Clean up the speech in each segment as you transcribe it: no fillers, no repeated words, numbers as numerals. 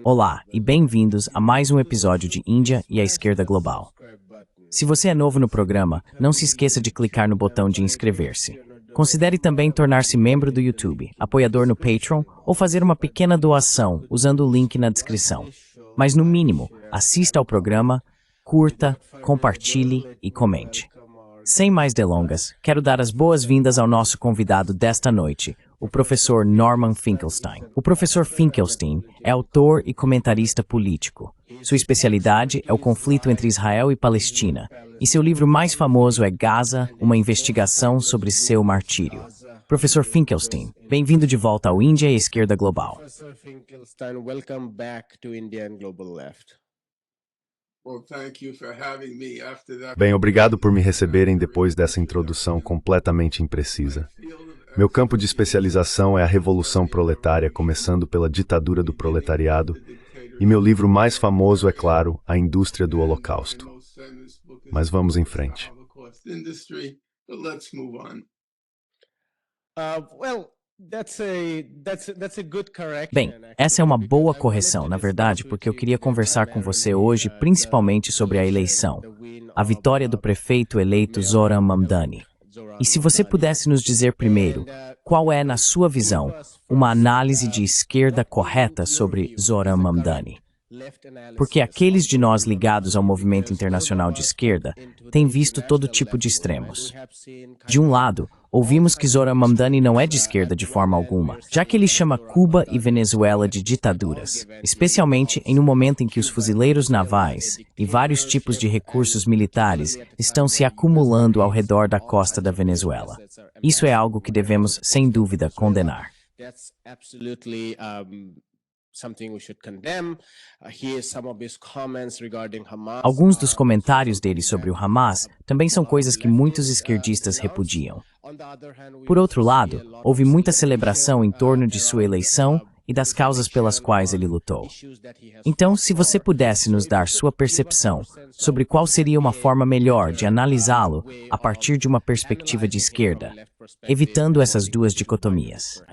Olá e bem-vindos a mais um episódio de Índia e a Esquerda Global. Se você é novo no programa, não se esqueça de clicar no botão de inscrever-se. Considere também tornar-se membro do YouTube, apoiador no Patreon ou fazer uma pequena doação usando o link na descrição. Mas no mínimo, assista ao programa, curta, compartilhe e comente. Sem mais delongas, quero dar as boas-vindas ao nosso convidado desta noite, o professor Norman Finkelstein. O professor Finkelstein é autor e comentarista político. Sua especialidade é o conflito entre Israel e Palestina, e seu livro mais famoso é Gaza, uma investigação sobre seu martírio. Professor Finkelstein, bem-vindo de volta ao Índia e à Esquerda Global. Professor Finkelstein, welcome back to India and Global Left. Bem, obrigado por me receberem depois dessa introdução completamente imprecisa. Meu campo de especialização é a Revolução Proletária, começando pela ditadura do proletariado, e meu livro mais famoso é, claro, A Indústria do Holocausto. Mas vamos em frente. Bem, essa é uma boa correção, na verdade, porque eu queria conversar com você hoje principalmente sobre a eleição, a vitória do prefeito eleito Zoran Mamdani. E se você pudesse nos dizer primeiro, qual é, na sua visão, uma análise de esquerda correta sobre Zoran Mamdani? Porque aqueles de nós ligados ao movimento internacional de esquerda têm visto todo tipo de extremos. De um lado, ouvimos que Zoran Mamdani não é de esquerda de forma alguma, já que ele chama Cuba e Venezuela de ditaduras, especialmente em um momento em que os fuzileiros navais e vários tipos de recursos militares estão se acumulando ao redor da costa da Venezuela. Isso é algo que devemos, sem dúvida, condenar. Alguns dos comentários dele sobre o Hamas também são coisas que muitos esquerdistas repudiam. Por outro lado, houve muita celebração em torno de sua eleição e das causas pelas quais ele lutou. Então, se você pudesse nos dar sua percepção sobre qual seria uma forma melhor de analisá-lo a partir de uma perspectiva de esquerda, evitando essas duas dicotomias.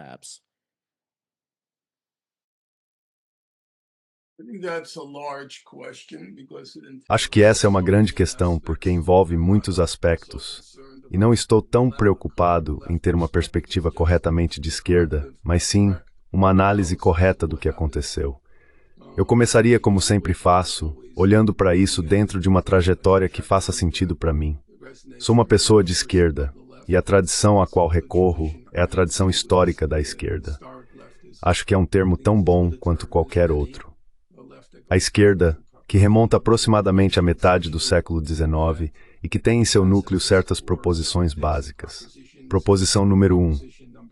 Acho que essa é uma grande questão porque envolve muitos aspectos. E não estou tão preocupado em ter uma perspectiva corretamente de esquerda, mas sim uma análise correta do que aconteceu. Eu começaria, como sempre faço, olhando para isso dentro de uma trajetória que faça sentido para mim. Sou uma pessoa de esquerda, e a tradição a qual recorro é a tradição histórica da esquerda. Acho que é um termo tão bom quanto qualquer outro. A esquerda, que remonta aproximadamente à metade do século XIX e que tem em seu núcleo certas proposições básicas. Proposição número 1.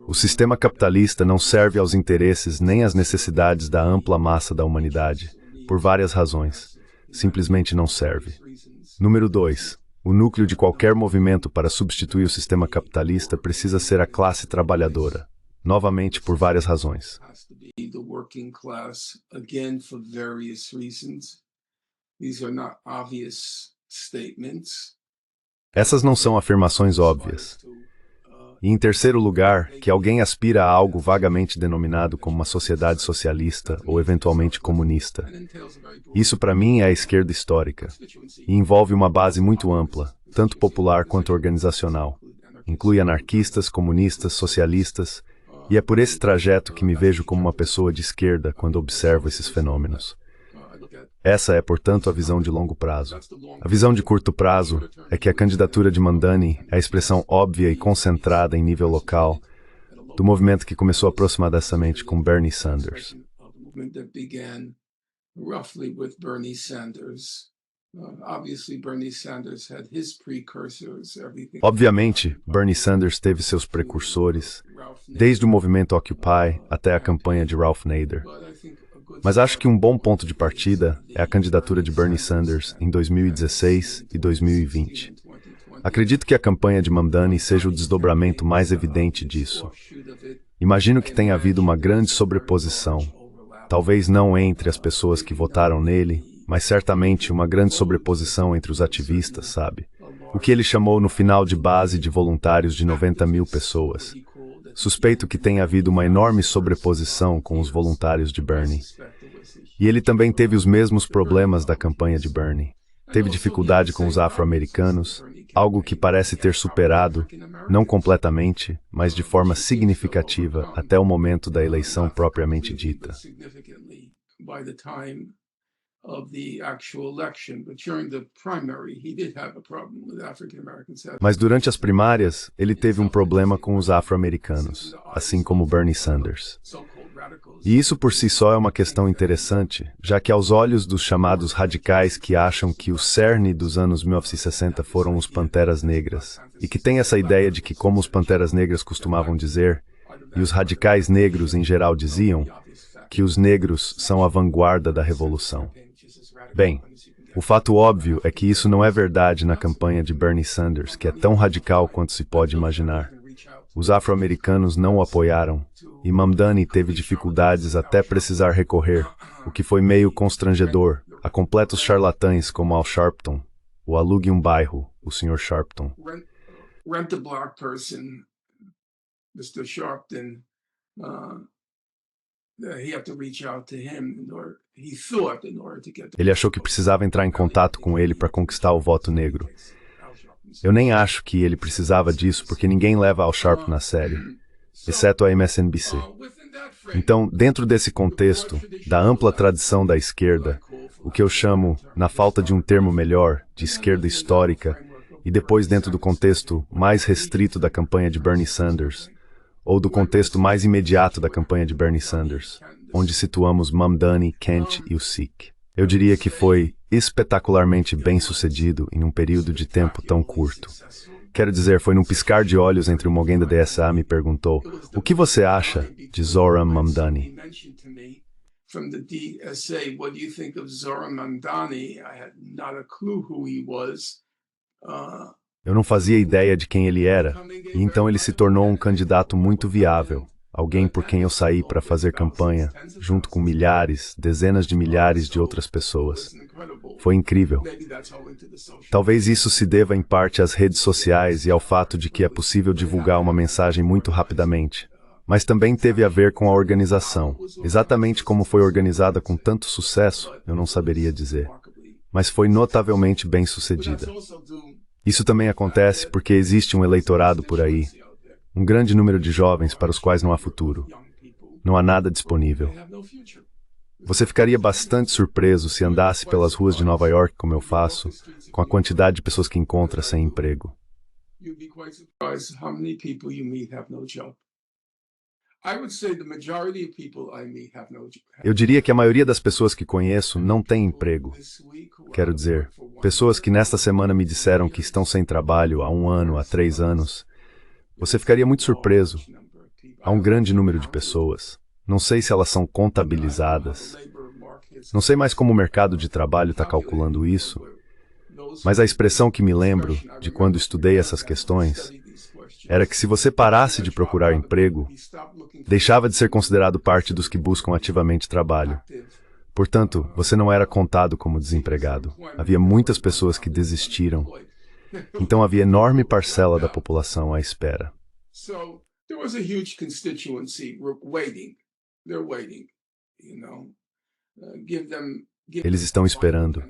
O sistema capitalista não serve aos interesses nem às necessidades da ampla massa da humanidade, por várias razões. Simplesmente não serve. Número 2. O núcleo de qualquer movimento para substituir o sistema capitalista precisa ser a classe trabalhadora, novamente por várias razões. Essas não são afirmações óbvias. E em terceiro lugar, que alguém aspira a algo vagamente denominado como uma sociedade socialista ou eventualmente comunista. Isso para mim é a esquerda histórica. E envolve uma base muito ampla, tanto popular quanto organizacional. Inclui anarquistas, comunistas, socialistas, e é por esse trajeto que me vejo como uma pessoa de esquerda quando observo esses fenômenos. Essa é, portanto, a visão de longo prazo. A visão de curto prazo é que a candidatura de Mamdani é a expressão óbvia e concentrada em nível local do movimento que começou aproximadamente com Bernie Sanders. Obviamente, Bernie Sanders teve seus precursores, desde o movimento Occupy até a campanha de Ralph Nader. Mas acho que um bom ponto de partida é a candidatura de Bernie Sanders em 2016 e 2020. Acredito que a campanha de Mamdani seja o desdobramento mais evidente disso. Imagino que tenha havido uma grande sobreposição, talvez não entre as pessoas que votaram nele, mas certamente uma grande sobreposição entre os ativistas, sabe? O que ele chamou no final de base de voluntários de 90 mil pessoas. Suspeito que tenha havido uma enorme sobreposição com os voluntários de Bernie. E ele também teve os mesmos problemas da campanha de Bernie. Teve dificuldade com os afro-americanos, algo que parece ter superado, não completamente, mas de forma significativa até o momento da eleição propriamente dita. Mas durante as primárias, ele teve um problema com os afro-americanos, assim como Bernie Sanders. E isso por si só é uma questão interessante, já que aos olhos dos chamados radicais que acham que o cerne dos anos 1960 foram os Panteras Negras, e que tem essa ideia de que, como os Panteras Negras costumavam dizer, e os radicais negros em geral diziam, que os negros são a vanguarda da revolução. Bem, o fato óbvio é que isso não é verdade na campanha de Bernie Sanders, que é tão radical quanto se pode imaginar. Os afro-americanos não o apoiaram, e Mamdani teve dificuldades até precisar recorrer, o que foi meio constrangedor, a completos charlatães como Al Sharpton, o alugue um bairro, o Sr. Sharpton. Rent a black person, Mr. Sharpton, he had to reach out to him in order, he thought in order to get Ele achou que precisava entrar em contato com ele para conquistar o voto negro. Eu nem acho que ele precisava disso, porque ninguém leva Al Sharpton a sério, exceto a MSNBC. Então, dentro desse contexto, da ampla tradição da esquerda, o que eu chamo, na falta de um termo melhor, de esquerda histórica, e depois dentro do contexto mais restrito da campanha de Bernie Sanders, ou do contexto mais imediato da campanha de Bernie Sanders, onde situamos Mamdani, Kent e o Sikh. Eu diria que foi espetacularmente bem-sucedido em um período de tempo tão curto. Quero dizer, foi num piscar de olhos entre um alguém da DSA me perguntou, o que você acha de Zohran Mamdani? From the DSA, what do you think of Zohran Mamdani? I had not a clue who he was. Eu não fazia ideia de quem ele era, e então ele se tornou um candidato muito viável, alguém por quem eu saí para fazer campanha, junto com milhares, dezenas de milhares de outras pessoas. Foi incrível. Talvez isso se deva em parte às redes sociais e ao fato de que é possível divulgar uma mensagem muito rapidamente. Mas também teve a ver com a organização. Exatamente como foi organizada com tanto sucesso, eu não saberia dizer. Mas foi notavelmente bem-sucedida. Isso também acontece porque existe um eleitorado por aí, um grande número de jovens para os quais não há futuro. Não há nada disponível. Você ficaria bastante surpreso se andasse pelas ruas de Nova York, como eu faço, com a quantidade de pessoas que encontra sem emprego. Eu diria que a maioria das pessoas que conheço não tem emprego. Quero dizer, pessoas que nesta semana me disseram que estão sem trabalho há 1 ano, há 3 anos. Você ficaria muito surpreso. Há um grande número de pessoas. Não sei se elas são contabilizadas. Não sei mais como o mercado de trabalho está calculando isso. Mas a expressão que me lembro de quando estudei essas questões era que se você parasse de procurar emprego, deixava de ser considerado parte dos que buscam ativamente trabalho. Portanto, você não era contado como desempregado. Havia muitas pessoas que desistiram. Então havia enorme parcela da população à espera. Eles estão esperando.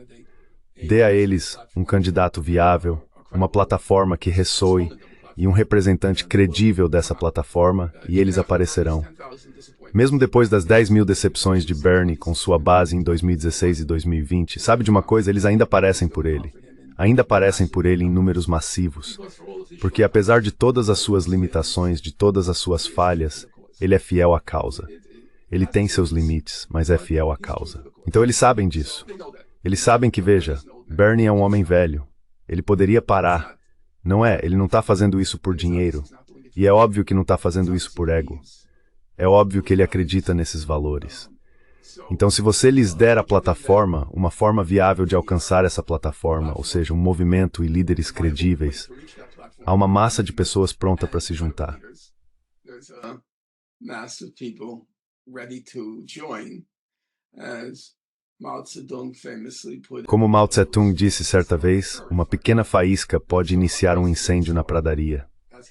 Dê a eles um candidato viável, uma plataforma que ressoe e um representante credível dessa plataforma, e eles aparecerão. Mesmo depois das 10.000 decepções de Bernie com sua base em 2016 e 2020, sabe de uma coisa? Eles ainda aparecem por ele. Ainda aparecem por ele em números massivos. Porque apesar de todas as suas limitações, de todas as suas falhas, ele é fiel à causa. Ele tem seus limites, mas é fiel à causa. Então eles sabem disso. Eles sabem que, veja, Bernie é um homem velho. Ele poderia parar. Não é, ele não está fazendo isso por dinheiro. E é óbvio que não está fazendo isso por ego. É óbvio que ele acredita nesses valores. Então, se você lhes der a plataforma, uma forma viável de alcançar essa plataforma, ou seja, um movimento e líderes credíveis, há uma massa de pessoas pronta para se juntar. Como Mao Tse-tung disse certa vez, uma pequena faísca pode iniciar um incêndio na pradaria.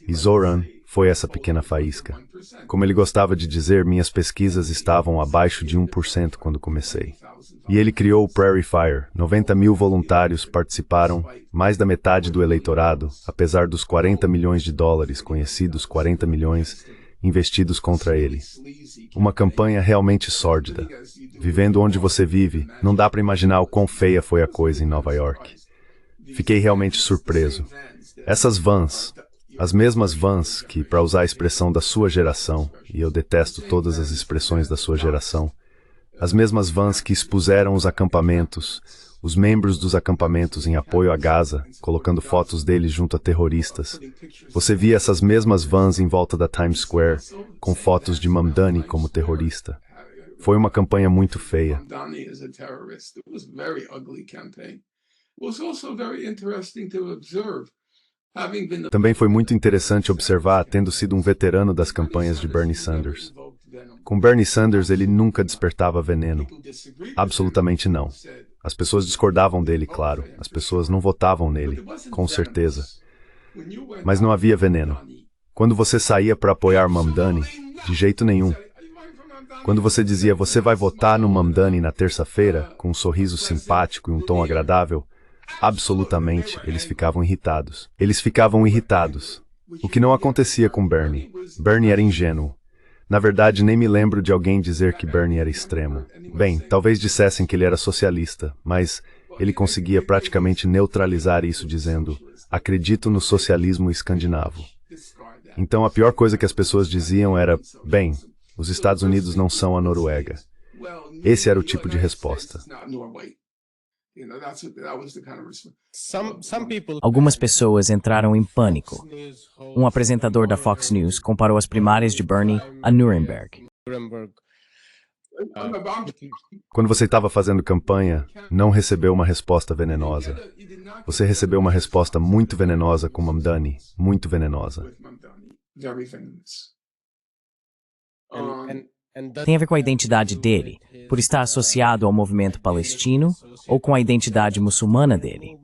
E Zohran foi essa pequena faísca. Como ele gostava de dizer, minhas pesquisas estavam abaixo de 1% quando comecei. E ele criou o Prairie Fire. 90 mil voluntários participaram, mais da metade do eleitorado, apesar dos 40 milhões de dólares, conhecidos 40 milhões, investidos contra ele. Uma campanha realmente sórdida. Vivendo onde você vive, não dá para imaginar o quão feia foi a coisa em Nova York. Fiquei realmente surpreso. Essas vans, as mesmas vans que, para usar a expressão da sua geração, e eu detesto todas as expressões da sua geração, as mesmas vans que expuseram os acampamentos, os membros dos acampamentos em apoio a Gaza, colocando fotos deles junto a terroristas. Você via essas mesmas vans em volta da Times Square, com fotos de Mamdani como terrorista. Foi uma campanha muito feia. Também foi muito interessante observar, tendo sido um veterano das campanhas de Bernie Sanders. Com Bernie Sanders, ele nunca despertava veneno. Absolutamente não. As pessoas discordavam dele, claro. As pessoas não votavam nele, com certeza. Mas não havia veneno. Quando você saía para apoiar Mamdani, de jeito nenhum. Quando você dizia, você vai votar no Mamdani na terça-feira, com um sorriso simpático e um tom agradável, absolutamente, eles ficavam irritados. Eles ficavam irritados. O que não acontecia com Bernie. Bernie era ingênuo. Na verdade, nem me lembro de alguém dizer que Bernie era extremo. Bem, talvez dissessem que ele era socialista, mas ele conseguia praticamente neutralizar isso dizendo, acredito no socialismo escandinavo. Então a pior coisa que as pessoas diziam era, bem, os Estados Unidos não são a Noruega. Esse era o tipo de resposta. Algumas pessoas entraram em pânico. Um apresentador da Fox News comparou as primárias de Bernie a Nuremberg. Quando você estava fazendo campanha, não recebeu uma resposta venenosa. Você recebeu uma resposta muito venenosa com Mamdani, muito venenosa. Tem a ver com a identidade dele, por estar associado ao movimento palestino, ou com a identidade muçulmana dele?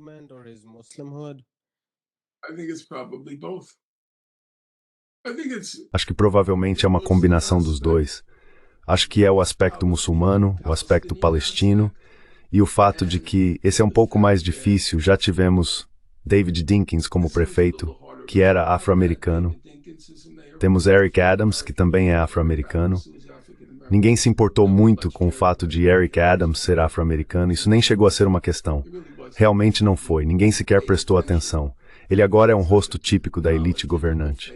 Acho que provavelmente é uma combinação dos dois. Acho que é o aspecto muçulmano, o aspecto palestino, e o fato de que esse é um pouco mais difícil. Já tivemos David Dinkins como prefeito, que era afro-americano. Temos Eric Adams, que também é afro-americano. Ninguém se importou muito com o fato de Eric Adams ser afro-americano, isso nem chegou a ser uma questão. Realmente não foi, ninguém sequer prestou atenção. Ele agora é um rosto típico da elite governante.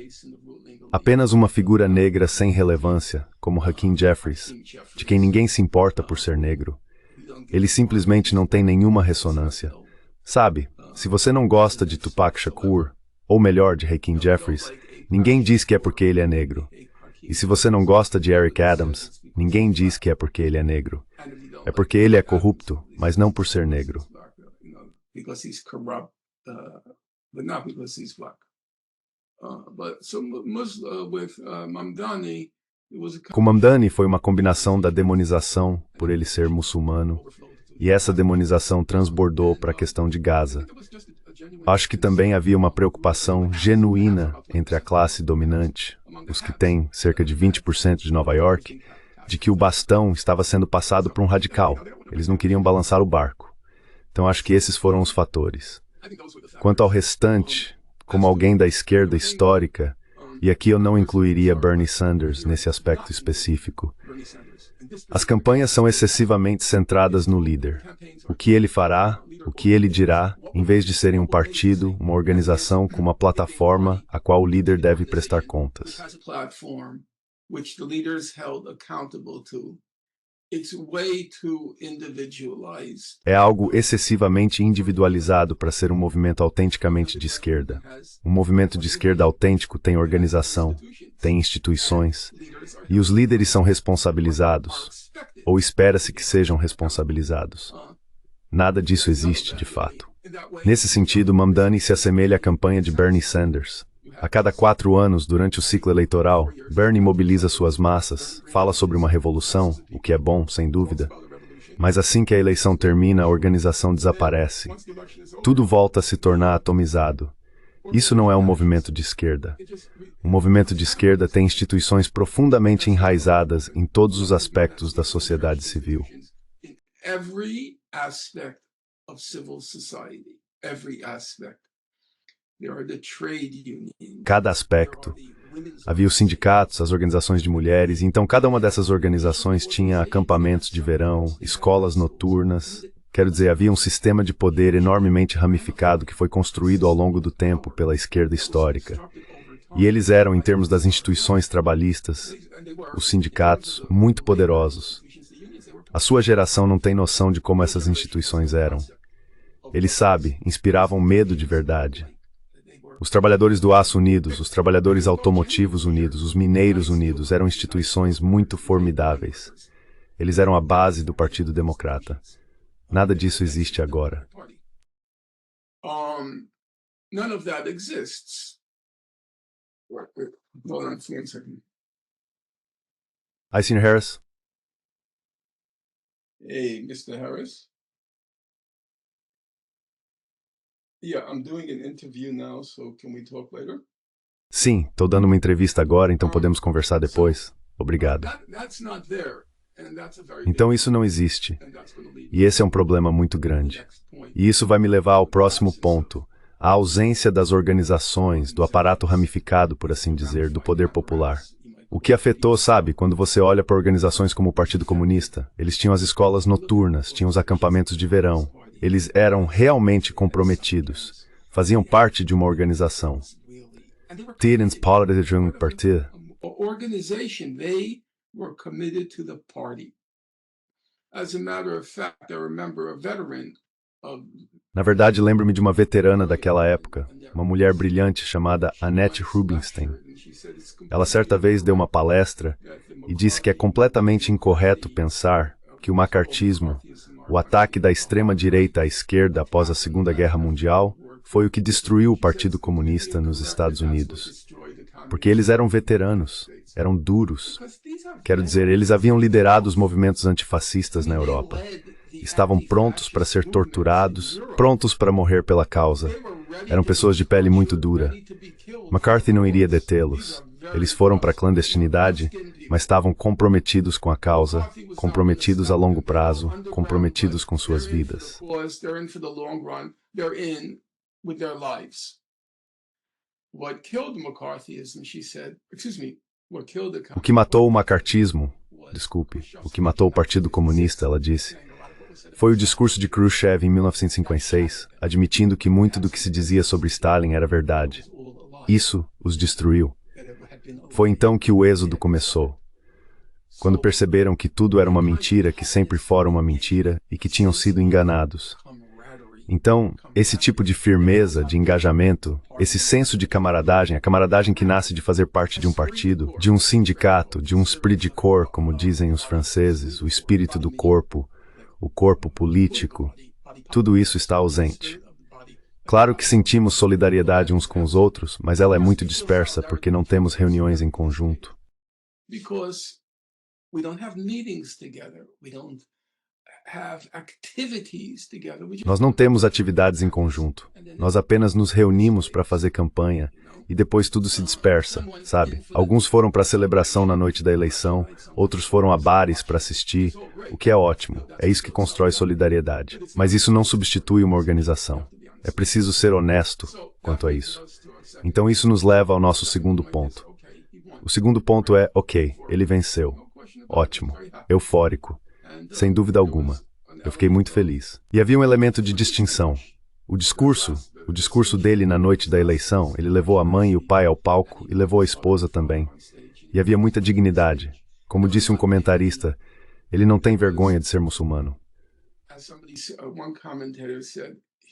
Apenas uma figura negra sem relevância, como Hakeem Jeffries, de quem ninguém se importa por ser negro. Ele simplesmente não tem nenhuma ressonância. Sabe, se você não gosta de Tupac Shakur, ou melhor, de Hakeem Jeffries, ninguém diz que é porque ele é negro. E se você não gosta de Eric Adams, ninguém diz que é porque ele é negro. É porque ele é corrupto, mas não por ser negro. Com Mamdani foi uma combinação da demonização por ele ser muçulmano, e essa demonização transbordou para a questão de Gaza. Acho que também havia uma preocupação genuína entre a classe dominante, os que têm cerca de 20% de Nova York, de que o bastão estava sendo passado por um radical. Eles não queriam balançar o barco. Então acho que esses foram os fatores. Quanto ao restante, como alguém da esquerda histórica, e aqui eu não incluiria Bernie Sanders nesse aspecto específico, as campanhas são excessivamente centradas no líder. O que ele fará, o que ele dirá, em vez de serem um partido, uma organização com uma plataforma a qual o líder deve prestar contas. É algo excessivamente individualizado para ser um movimento autenticamente de esquerda. Um movimento de esquerda autêntico tem organização, tem instituições, e os líderes são responsabilizados, ou espera-se que sejam responsabilizados. Nada disso existe, de fato. Nesse sentido, Mamdani se assemelha à campanha de Bernie Sanders. A cada 4 anos, durante o ciclo eleitoral, Bernie mobiliza suas massas, fala sobre uma revolução, o que é bom, sem dúvida. Mas assim que a eleição termina, a organização desaparece. Tudo volta a se tornar atomizado. Isso não é um movimento de esquerda. Um movimento de esquerda tem instituições profundamente enraizadas em todos os aspectos da sociedade civil. Every aspect of civil society, every aspect. There are the trade unions. Cada aspecto. Havia os sindicatos, as organizações de mulheres, e então cada uma dessas organizações tinha acampamentos de verão, escolas noturnas. Quero dizer, havia um sistema de poder enormemente ramificado que foi construído ao longo do tempo pela esquerda histórica. E eles eram, em termos das instituições trabalhistas, os sindicatos, muito poderosos. A sua geração não tem noção de como essas instituições eram. Ele sabe, inspiravam medo de verdade. Os trabalhadores do aço unidos, os trabalhadores automotivos unidos, os mineiros unidos eram instituições muito formidáveis. Eles eram a base do Partido Democrata. Nada disso existe agora. None of that exists. Hold on for 1 second. Hi, Sr. Harris. Hey, Mr. Harris. Yeah, I'm doing an interview now, so can we talk later? Sim, estou dando uma entrevista agora, então podemos conversar depois. Obrigado. That's not there, and that's a very Então isso não existe. and that's going to lead E esse é um problema muito grande. E isso vai me levar ao próximo ponto. A ausência das organizações, do aparato ramificado, por assim dizer, do poder popular. O que afetou, sabe, quando você olha para organizações como o Partido Comunista, eles tinham as escolas noturnas, tinham os acampamentos de verão. Eles eram realmente comprometidos. Faziam parte de uma organização. Tidens politischen Parti. organization, they were committed to the party. As a matter of fact, I remember a veteran of Na verdade, lembro-me de uma veterana daquela época, uma mulher brilhante chamada Annette Rubinstein. Ela certa vez deu uma palestra e disse que é completamente incorreto pensar que o macartismo, o ataque da extrema-direita à esquerda após a Segunda Guerra Mundial, foi o que destruiu o Partido Comunista nos Estados Unidos. Porque eles eram veteranos, eram duros. Quero dizer, eles haviam liderado os movimentos antifascistas na Europa. Estavam prontos para ser torturados, prontos para morrer pela causa. Eram pessoas de pele muito dura. McCarthy não iria detê-los. Eles foram para a clandestinidade, mas estavam comprometidos com a causa, comprometidos a longo prazo, comprometidos com suas vidas. O que matou o macartismo, o que matou o Partido Comunista, ela disse, foi o discurso de Khrushchev em 1956, admitindo que muito do que se dizia sobre Stalin era verdade. Isso os destruiu. Foi então que o êxodo começou. Quando perceberam que tudo era uma mentira, que sempre fora uma mentira e que tinham sido enganados. Então, esse tipo de firmeza, de engajamento, esse senso de camaradagem, a camaradagem que nasce de fazer parte de um partido, de um sindicato, de um esprit de corps, como dizem os franceses, o espírito do corpo, o corpo político, tudo isso está ausente. Claro que sentimos solidariedade uns com os outros, mas ela é muito dispersa porque não temos reuniões em conjunto. Nós não temos atividades em conjunto. Nós apenas nos reunimos para fazer campanha e depois tudo se dispersa, sabe? Alguns foram para a celebração na noite da eleição, outros foram a bares para assistir, o que é ótimo. É isso que constrói solidariedade. Mas isso não substitui uma organização. É preciso ser honesto quanto a isso. Então isso nos leva ao nosso segundo ponto. O segundo ponto é, ok, ele venceu. Ótimo. Eufórico. Sem dúvida alguma. Eu fiquei muito feliz. E havia um elemento de distinção. O discurso dele na noite da eleição, ele levou a mãe e o pai ao palco e levou a esposa também. E havia muita dignidade. Como disse um comentarista, ele não tem vergonha de ser muçulmano.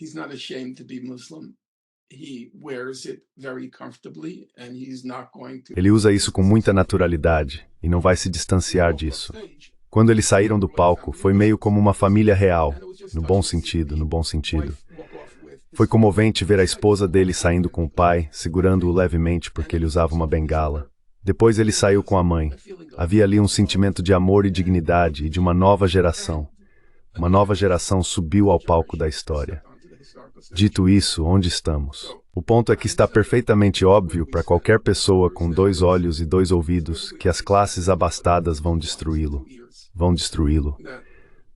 He's not ashamed to be Muslim. He wears it very comfortably and he's not going to... Ele usa isso com muita naturalidade e não vai se distanciar disso. Quando eles saíram do palco, foi meio como uma família real, no bom sentido, no bom sentido. Foi comovente ver a esposa dele saindo com o pai, segurando-o levemente porque ele usava uma bengala. Depois ele saiu com a mãe. Havia ali um sentimento de amor e dignidade e de uma nova geração. Uma nova geração subiu ao palco da história. Dito isso, onde estamos? O ponto é que está perfeitamente óbvio para qualquer pessoa com 2 olhos e 2 ouvidos que as classes abastadas vão destruí-lo. Vão destruí-lo.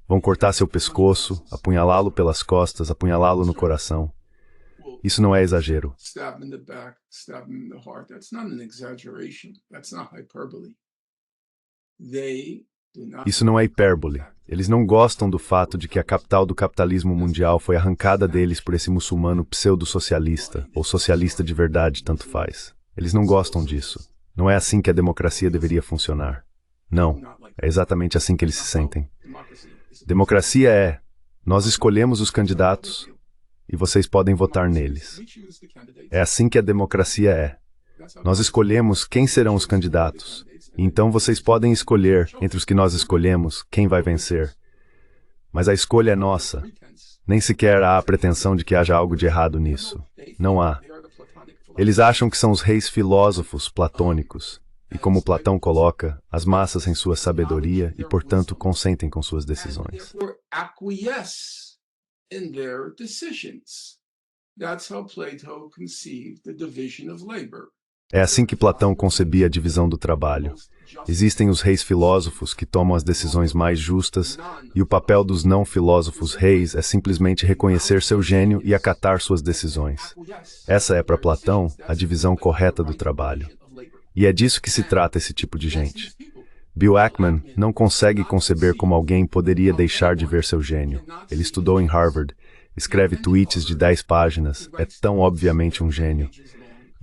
Vão cortar seu pescoço, apunhalá-lo pelas costas, apunhalá-lo no coração. Isso não é exagero. Stab him in the back, stab him in the heart. That's not an exaggeration. That's not hyperbole. They do not. Isso não é hipérbole. Eles não gostam do fato de que a capital do capitalismo mundial foi arrancada deles por esse muçulmano pseudo-socialista, ou socialista de verdade, tanto faz. Eles não gostam disso. Não é assim que a democracia deveria funcionar. Não, é exatamente assim que eles se sentem. Democracia é: nós escolhemos os candidatos e vocês podem votar neles. É assim que a democracia é. Nós escolhemos quem serão os candidatos. E então vocês podem escolher, entre os que nós escolhemos, quem vai vencer. Mas a escolha é nossa. Nem sequer há a pretensão de que haja algo de errado nisso. Não há. Eles acham que são os reis filósofos platônicos. E como Platão coloca, as massas em sua sabedoria e, portanto, consentem com suas decisões. In their decisions. That's how Plato conceived the division of labor. É assim que Platão concebia a divisão do trabalho. Existem os reis filósofos que tomam as decisões mais justas, e o papel dos não filósofos reis é simplesmente reconhecer seu gênio e acatar suas decisões. Essa é, para Platão, a divisão correta do trabalho. E é disso que se trata esse tipo de gente. Bill Ackman não consegue conceber como alguém poderia deixar de ver seu gênio. Ele estudou em Harvard, escreve tweets de 10 páginas, é tão obviamente um gênio.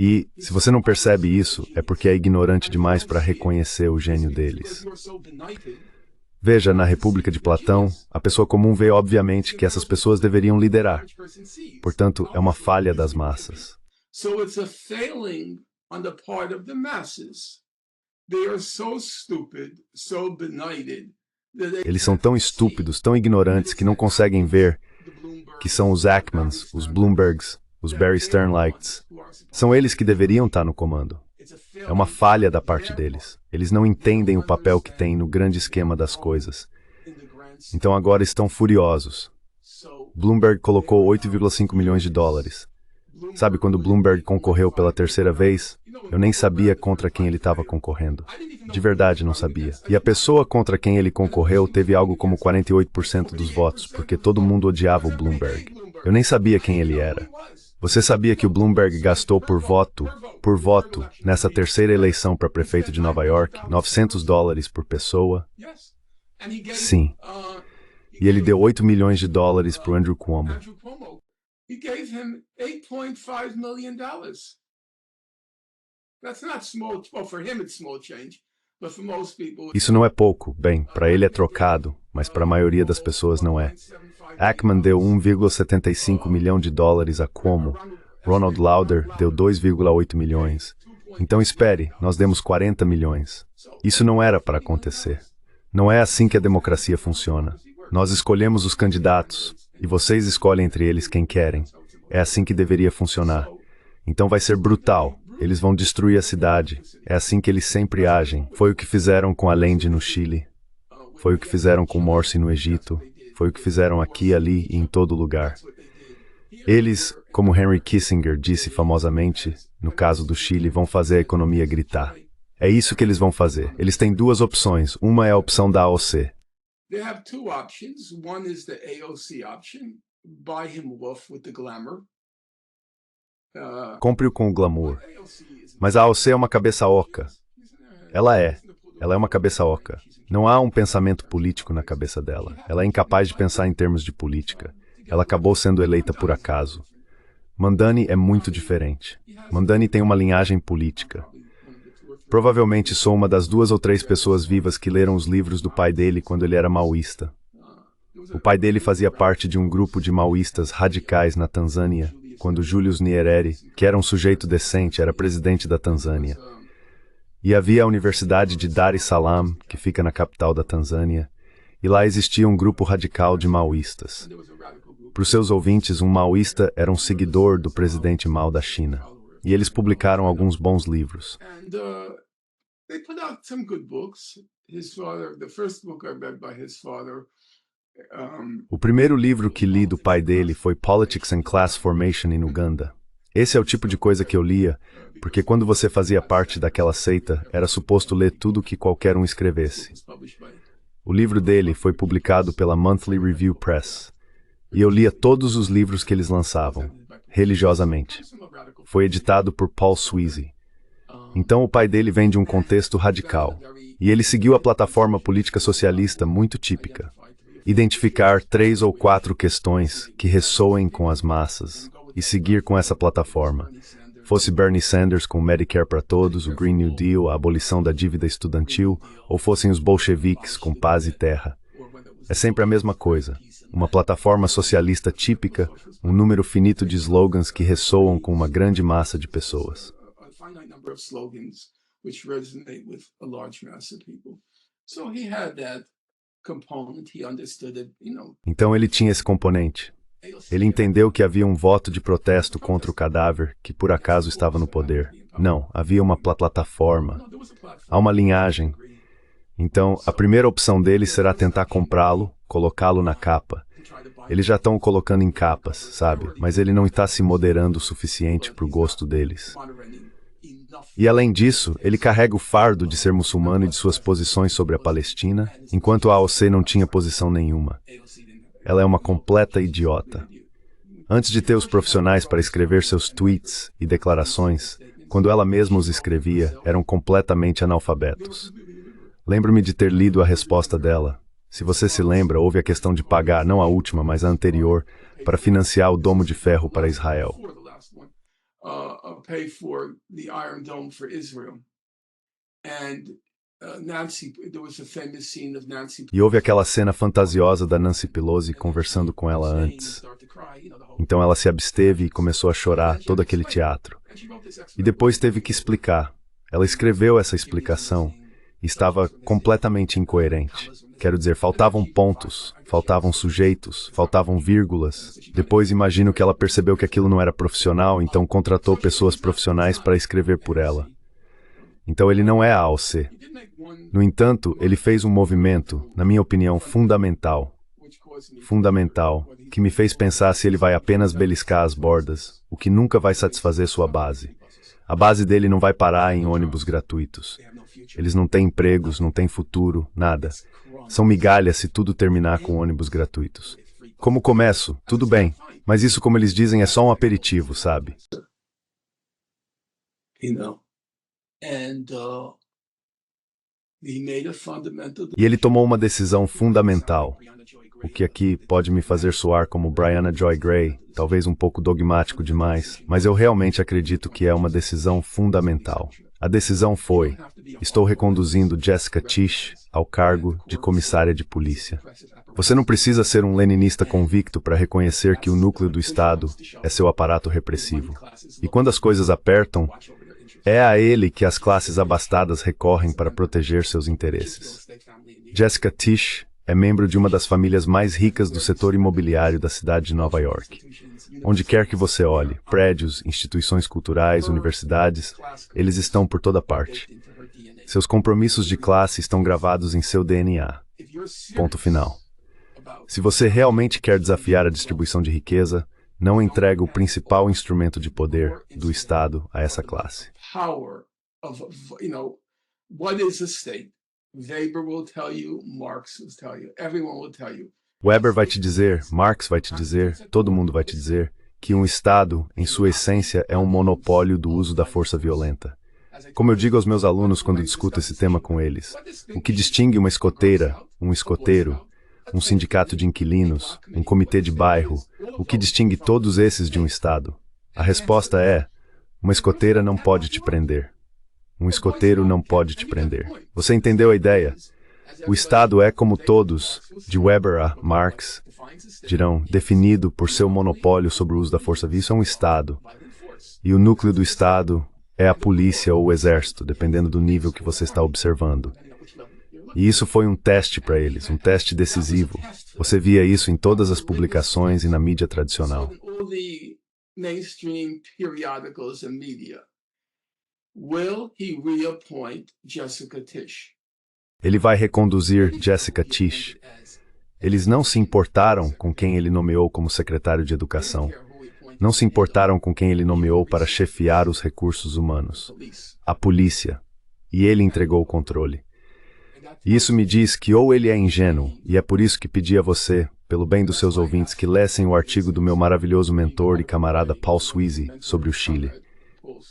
E, se você não percebe isso, é porque é ignorante demais para reconhecer o gênio deles. Veja, na República de Platão, a pessoa comum vê obviamente que essas pessoas deveriam liderar. Portanto, é uma falha das massas. So it's a failing on the part of the masses. They are so stupid, so benighted, that they Eles são tão estúpidos, tão ignorantes que não conseguem ver que são os Ackmans, os Bloombergs, os Barry Sternlights. São eles que deveriam estar no comando. É uma falha da parte deles. Eles não entendem o papel que têm no grande esquema das coisas. Então agora estão furiosos. Bloomberg colocou 8,5 milhões de dólares. Sabe quando Bloomberg concorreu pela 3ª vez? Eu nem sabia contra quem ele estava concorrendo. De verdade não sabia. E a pessoa contra quem ele concorreu teve algo como 48% dos votos, porque todo mundo odiava o Bloomberg. Eu nem sabia quem ele era. Você sabia que o Bloomberg gastou por voto, nessa 3ª eleição para prefeito de Nova York, $900 por pessoa? Sim. E ele deu 8 milhões de dólares para o Andrew Cuomo. He gave him $8.5 million. That's not small. Well, for him it's small change, but for most people. Isso não é pouco. Bem, para ele é trocado, mas para a maioria das pessoas não é. Ackman deu 1,75 milhão de dólares a Cuomo. Ronald Lauder deu 2,8 milhões. Então espere, nós demos 40 milhões. Isso não era para acontecer. Não é assim que a democracia funciona. Nós escolhemos os candidatos, e vocês escolhem entre eles quem querem. É assim que deveria funcionar. Então vai ser brutal. Eles vão destruir a cidade. É assim que eles sempre agem. Foi o que fizeram com Allende no Chile. Foi o que fizeram com Morsi no Egito. Foi o que fizeram aqui, ali e em todo lugar. Eles, como Henry Kissinger disse famosamente, no caso do Chile, vão fazer a economia gritar. É isso que eles vão fazer. Eles têm 2 opções. Uma é a opção da AOC. They have 2 options. One is the AOC option. Buy him wolf with the glamour. Compre-o com o glamour. Mas a AOC é uma cabeça oca. Ela é uma cabeça oca. Não há um pensamento político na cabeça dela. Ela é incapaz de pensar em termos de política. Ela acabou sendo eleita por acaso. Mandani é muito diferente. Mandani tem uma linhagem política. Provavelmente sou uma das 2 ou 3 pessoas vivas que leram os livros do pai dele quando ele era maoísta. O pai dele fazia parte de um grupo de maoístas radicais na Tanzânia, quando Julius Nyerere, que era um sujeito decente, era presidente da Tanzânia. E havia a Universidade de Dar es Salaam, que fica na capital da Tanzânia, e lá existia um grupo radical de maoístas. Para os seus ouvintes, um maoísta era um seguidor do presidente Mao da China. E eles publicaram alguns bons livros. They put out some good books. His father, the first book I read by his father. O primeiro livro que li do pai dele foi Politics and Class Formation in Uganda. Esse é o tipo de coisa que eu lia, porque quando você fazia parte daquela seita, era suposto ler tudo o que qualquer um escrevesse. O livro dele foi publicado pela Monthly Review Press, e eu lia todos os livros que eles lançavam, religiosamente. Foi editado por Paul Sweezy. Então o pai dele vem de um contexto radical, e ele seguiu a plataforma política socialista muito típica. Identificar 3 ou 4 questões que ressoem com as massas, e seguir com essa plataforma. Fosse Bernie Sanders com Medicare para todos, o Green New Deal, a abolição da dívida estudantil, ou fossem os bolcheviques com paz e terra. É sempre a mesma coisa. Uma plataforma socialista típica, um número finito de slogans que ressoam com uma grande massa de pessoas. Então ele tinha esse componente. Ele entendeu que havia um voto de protesto contra o cadáver que por acaso estava no poder. Não, havia uma plataforma. Há uma linhagem. Então, a primeira opção dele será tentar comprá-lo, colocá-lo na capa. Eles já estão o colocando em capas, sabe? Mas ele não está se moderando o suficiente para o gosto deles. E além disso, ele carrega o fardo de ser muçulmano e de suas posições sobre a Palestina, enquanto a AOC não tinha posição nenhuma. Ela é uma completa idiota. Antes de ter os profissionais para escrever seus tweets e declarações, quando ela mesma os escrevia, eram completamente analfabetos. Lembro-me de ter lido a resposta dela. Se você se lembra, houve a questão de pagar, não a última, mas a anterior, para financiar o Domo de Ferro para Israel. E houve aquela cena fantasiosa da Nancy Pelosi conversando com ela antes. Então ela se absteve e começou a chorar, todo aquele teatro. E depois teve que explicar. Ela escreveu essa explicação e estava completamente incoerente. Quero dizer, faltavam pontos, faltavam sujeitos, faltavam vírgulas. Depois imagino que ela percebeu que aquilo não era profissional, então contratou pessoas profissionais para escrever por ela. Então ele não é a AOC. No entanto, ele fez um movimento, na minha opinião, fundamental, que me fez pensar se ele vai apenas beliscar as bordas, o que nunca vai satisfazer sua base. A base dele não vai parar em ônibus gratuitos. Eles não têm empregos, não têm futuro, nada. São migalhas se tudo terminar com ônibus gratuitos. Como começo, tudo bem, mas isso, como eles dizem, é só um aperitivo, sabe? E ele tomou uma decisão fundamental, o que aqui pode me fazer soar como Brianna Joy Gray, talvez um pouco dogmático demais, mas eu realmente acredito que é uma decisão fundamental. A decisão foi: estou reconduzindo Jessica Tisch ao cargo de comissária de polícia. Você não precisa ser um leninista convicto para reconhecer que o núcleo do Estado é seu aparato repressivo. E quando as coisas apertam, é a ele que as classes abastadas recorrem para proteger seus interesses. Jessica Tisch é membro de uma das famílias mais ricas do setor imobiliário da cidade de Nova York. Onde quer que você olhe, prédios, instituições culturais, universidades, eles estão por toda parte. Seus compromissos de classe estão gravados em seu DNA. Ponto final. Se você realmente quer desafiar a distribuição de riqueza, não entregue o principal instrumento de poder do Estado a essa classe. Weber vai te dizer, Marx vai te dizer, todo mundo vai te dizer, que um Estado, em sua essência, é um monopólio do uso da força violenta. Como eu digo aos meus alunos quando discuto esse tema com eles, o que distingue uma escoteira, um escoteiro, um sindicato de inquilinos, um comitê de bairro, o que distingue todos esses de um Estado? A resposta é: uma escoteira não pode te prender. Um escoteiro não pode te prender. Você entendeu a ideia? O Estado é, como todos, de Weber a Marx, dirão, definido por seu monopólio sobre o uso da força viva. Isso é um Estado. E o núcleo do Estado é a polícia ou o exército, dependendo do nível que você está observando. E isso foi um teste para eles, um teste decisivo. Você via isso em todas as publicações e na mídia tradicional. Ele vai reconduzir Jessica Tisch. Eles não se importaram com quem ele nomeou como secretário de Educação. Não se importaram com quem ele nomeou para chefiar os recursos humanos, a polícia, e ele entregou o controle. E isso me diz que ou ele é ingênuo, e é por isso que pedi a você, pelo bem dos seus ouvintes, que lessem o artigo do meu maravilhoso mentor e camarada Paul Sweezy sobre o Chile.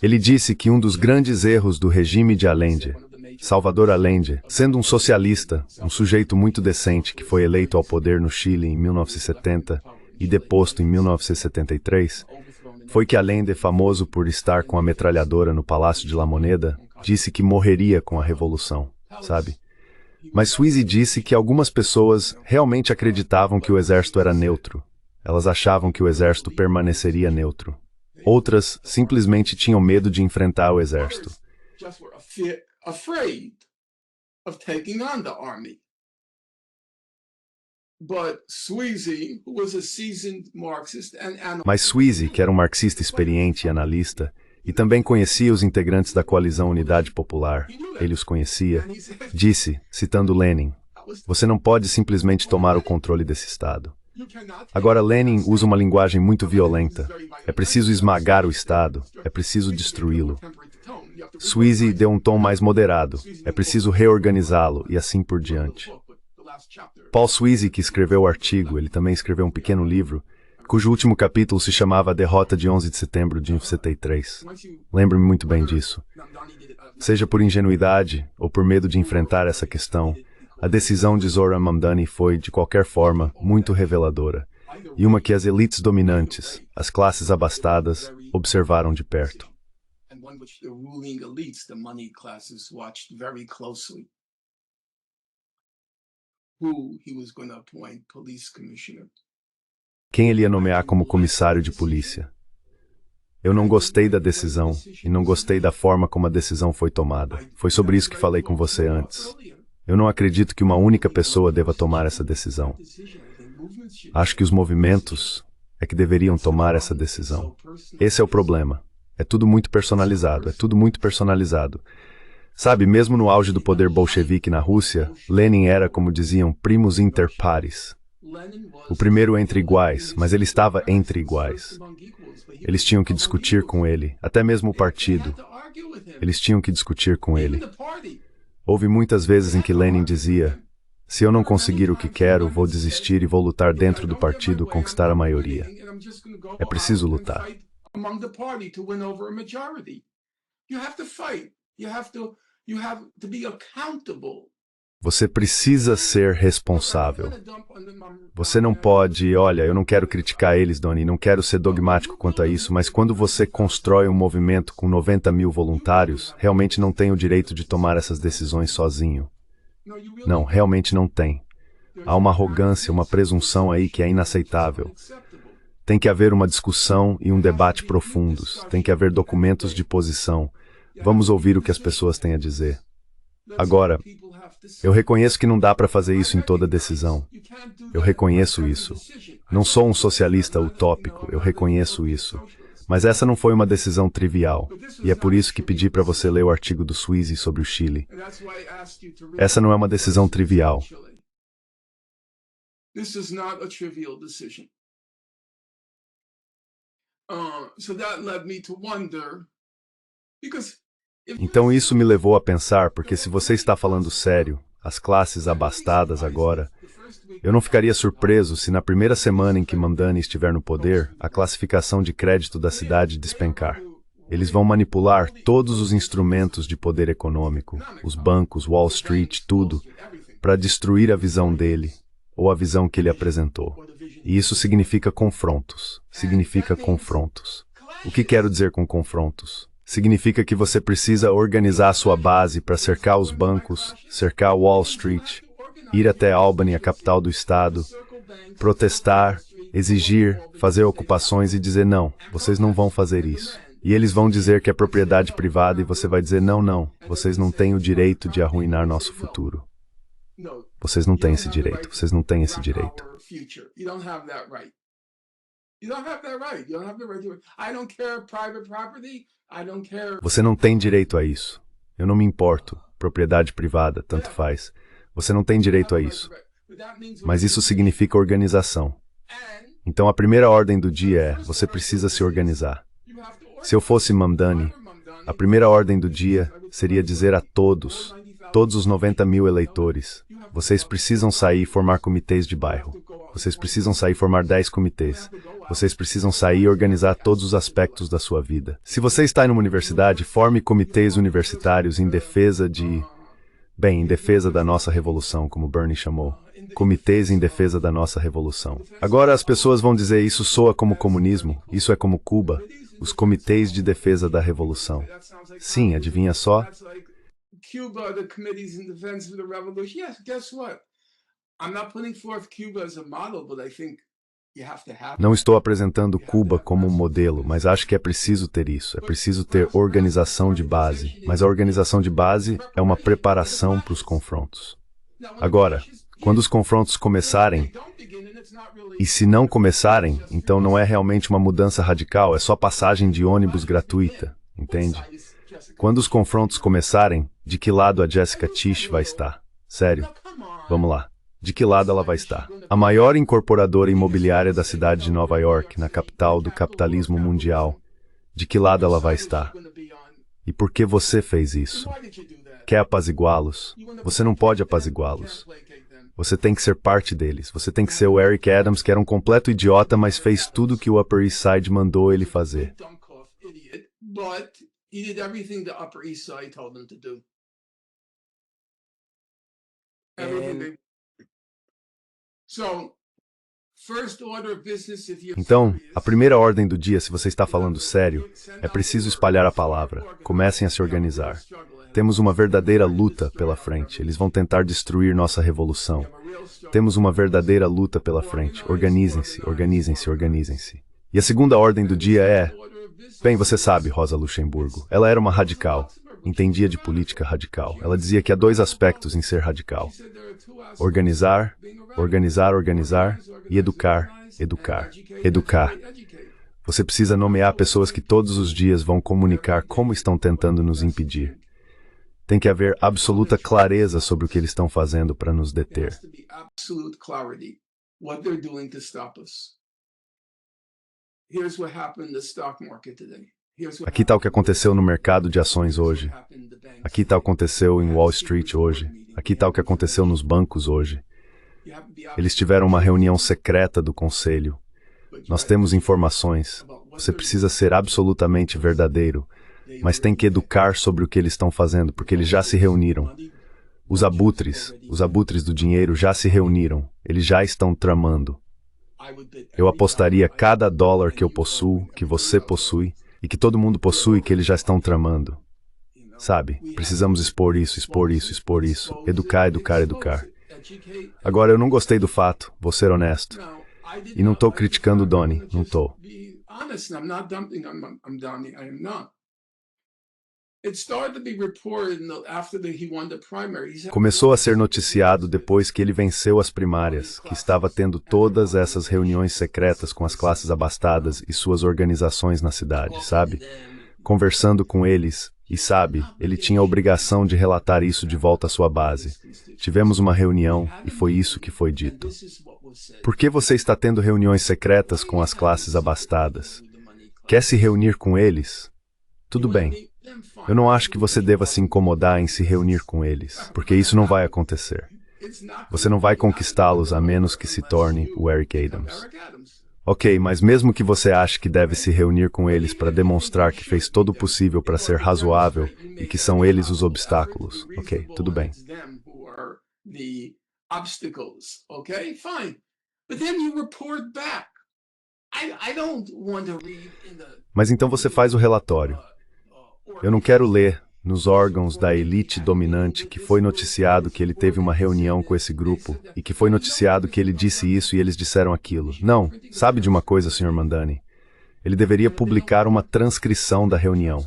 Ele disse que um dos grandes erros do regime de Allende, Salvador Allende, sendo um socialista, um sujeito muito decente que foi eleito ao poder no Chile em 1970 e deposto em 1973, foi que Allende, famoso por estar com a metralhadora no Palácio de La Moneda, disse que morreria com a revolução, sabe? Mas Sweezy disse que algumas pessoas realmente acreditavam que o exército era neutro. Elas achavam que o exército permaneceria neutro. Outras simplesmente tinham medo de enfrentar o exército. Mas Sweezy, que era um marxista experiente e analista, e também conhecia os integrantes da coalizão Unidade Popular, ele os conhecia, disse, citando Lenin, você não pode simplesmente tomar o controle desse Estado. Agora Lenin usa uma linguagem muito violenta. É preciso esmagar o Estado, é preciso destruí-lo. Sweezy deu um tom mais moderado, é preciso reorganizá-lo e assim por diante. Paul Sweezy, que escreveu o artigo, ele também escreveu um pequeno livro, cujo último capítulo se chamava A Derrota de 11 de setembro de 1973. Lembro-me muito bem disso. Seja por ingenuidade ou por medo de enfrentar essa questão, a decisão de Zoran Mamdani foi, de qualquer forma, muito reveladora, e uma que as elites dominantes, as classes abastadas, observaram de perto. Quem ele ia nomear como comissário de polícia. Eu não gostei da decisão, e não gostei da forma como a decisão foi tomada. Foi sobre isso que falei com você antes. Eu não acredito que uma única pessoa deva tomar essa decisão. Acho que os movimentos é que deveriam tomar essa decisão. Esse é o problema. É tudo muito personalizado, é tudo muito personalizado. Sabe, mesmo no auge do poder bolchevique na Rússia, Lenin era, como diziam, primus inter pares. O primeiro entre iguais, mas ele estava entre iguais. Eles tinham que discutir com ele, até mesmo o partido. Eles tinham que discutir com ele. Houve muitas vezes em que Lenin dizia, se eu não conseguir o que quero, vou desistir e vou lutar dentro do partido conquistar a maioria. É preciso lutar. Você precisa ser responsável. Você não pode, olha, eu não quero criticar eles, Donnie, não quero ser dogmático quanto a isso, mas quando você constrói um movimento com 90 mil voluntários, realmente não tem o direito de tomar essas decisões sozinho. Não, realmente não tem. Há uma arrogância, uma presunção aí que é inaceitável. Tem que haver uma discussão e um debate profundos. Tem que haver documentos de posição. Vamos ouvir o que as pessoas têm a dizer. Agora, eu reconheço que não dá para fazer isso em toda decisão. Eu reconheço isso. Não sou um socialista utópico, eu reconheço isso. Mas essa não foi uma decisão trivial, e é por isso que pedi para você ler o artigo do Sweezy sobre o Chile. Essa não é uma decisão trivial. Então isso me levou a pensar, porque se você está falando sério, as classes abastadas agora, eu não ficaria surpreso se na primeira semana em que Mamdani estiver no poder, a classificação de crédito da cidade despencar. Eles vão manipular todos os instrumentos de poder econômico, os bancos, Wall Street, tudo, para destruir a visão dele, ou a visão que ele apresentou. E isso significa confrontos. Significa confrontos. O que quero dizer com confrontos? Significa que você precisa organizar a sua base para cercar os bancos, cercar Wall Street, ir até Albany, a capital do estado, protestar, exigir, fazer ocupações e dizer não, vocês não vão fazer isso. E eles vão dizer que é propriedade privada e você vai dizer não, não, vocês não têm o direito de arruinar nosso futuro. Vocês não têm esse direito, vocês não têm esse direito. Você não tem direito a isso. Eu não me importo. Propriedade privada, tanto faz. Você não tem direito a isso. Mas isso significa organização. Então a primeira ordem do dia é, você precisa se organizar. Se eu fosse Mamdani, a primeira ordem do dia seria dizer a todos os 90 mil eleitores, vocês precisam sair e formar comitês de bairro. Vocês precisam sair e formar 10 comitês. Vocês precisam sair e organizar todos os aspectos da sua vida. Se você está em uma universidade, forme comitês universitários em defesa em defesa da nossa revolução, como Bernie chamou. Comitês em defesa da nossa revolução. Agora as pessoas vão dizer, isso soa como comunismo, isso é como Cuba. Os comitês de defesa da revolução. Sim, adivinha só? Cuba, the committees in defense of the revolution. Yes, guess what? I'm not putting forth Cuba as a model, but I think you have to have. Não estou apresentando Cuba como um modelo, mas acho que é preciso ter isso. É preciso ter organização de base. Mas a organização de base é uma preparação para os confrontos. Agora, quando os confrontos começarem, e se não começarem, então não é realmente uma mudança radical, é só passagem de ônibus gratuita, entende? Quando os confrontos começarem, de que lado a Jessica Tisch vai estar? Sério. Vamos lá. De que lado ela vai estar? A maior incorporadora imobiliária da cidade de Nova York, na capital do capitalismo mundial. De que lado ela vai estar? E por que você fez isso? Quer apaziguá-los? Você não pode apaziguá-los. Você tem que ser parte deles. Você tem que ser o Eric Adams, que era um completo idiota, mas fez tudo que o Upper East Side mandou ele fazer. He did everything the Upper East Side told him to do. Então, a primeira ordem do dia, se você está falando sério, é preciso espalhar a palavra. Comecem a se organizar. Temos uma verdadeira luta pela frente. Eles vão tentar destruir nossa revolução. Temos uma verdadeira luta pela frente. Organizem-se, organizem-se, organizem-se. E a segunda ordem do dia é... Bem, você sabe, Rosa Luxemburgo. Ela era uma radical. Entendia de política radical. Ela dizia que há 2 aspectos em ser radical. Organizar, organizar, organizar e educar, educar, educar. Você precisa nomear pessoas que todos os dias vão comunicar como estão tentando nos impedir. Tem que haver absoluta clareza sobre o que eles estão fazendo para nos deter. Aqui está o que aconteceu no mercado de ações hoje. Aqui está o que aconteceu em Wall Street hoje. Aqui está o que aconteceu nos bancos hoje. Eles tiveram uma reunião secreta do conselho. Nós temos informações. Você precisa ser absolutamente verdadeiro, mas tem que educar sobre o que eles estão fazendo, porque eles já se reuniram. Os abutres do dinheiro já se reuniram. Eles já estão tramando. Eu apostaria cada dólar que eu possuo, que você possui, e que todo mundo possui, que eles já estão tramando. Sabe? Precisamos expor isso, expor isso, expor isso. Educar, educar, educar. Agora, eu não gostei do fato, vou ser honesto. E não estou criticando o Donnie, não estou. Começou a ser noticiado depois que ele venceu as primárias, que estava tendo todas essas reuniões secretas com as classes abastadas e suas organizações na cidade, sabe? Conversando com eles, e sabe, ele tinha a obrigação de relatar isso de volta à sua base. Tivemos uma reunião e foi isso que foi dito. Por que você está tendo reuniões secretas com as classes abastadas? Quer se reunir com eles? Tudo bem. Eu não acho que você deva se incomodar em se reunir com eles, porque isso não vai acontecer. Você não vai conquistá-los a menos que se torne o Eric Adams. Ok, mas mesmo que você ache que deve se reunir com eles para demonstrar que fez todo o possível para ser razoável e que são eles os obstáculos. Ok, tudo bem. Mas então você faz o relatório. Eu não quero ler nos órgãos da elite dominante que foi noticiado que ele teve uma reunião com esse grupo e que foi noticiado que ele disse isso e eles disseram aquilo. Não, sabe de uma coisa, Sr. Mamdani? Ele deveria publicar uma transcrição da reunião.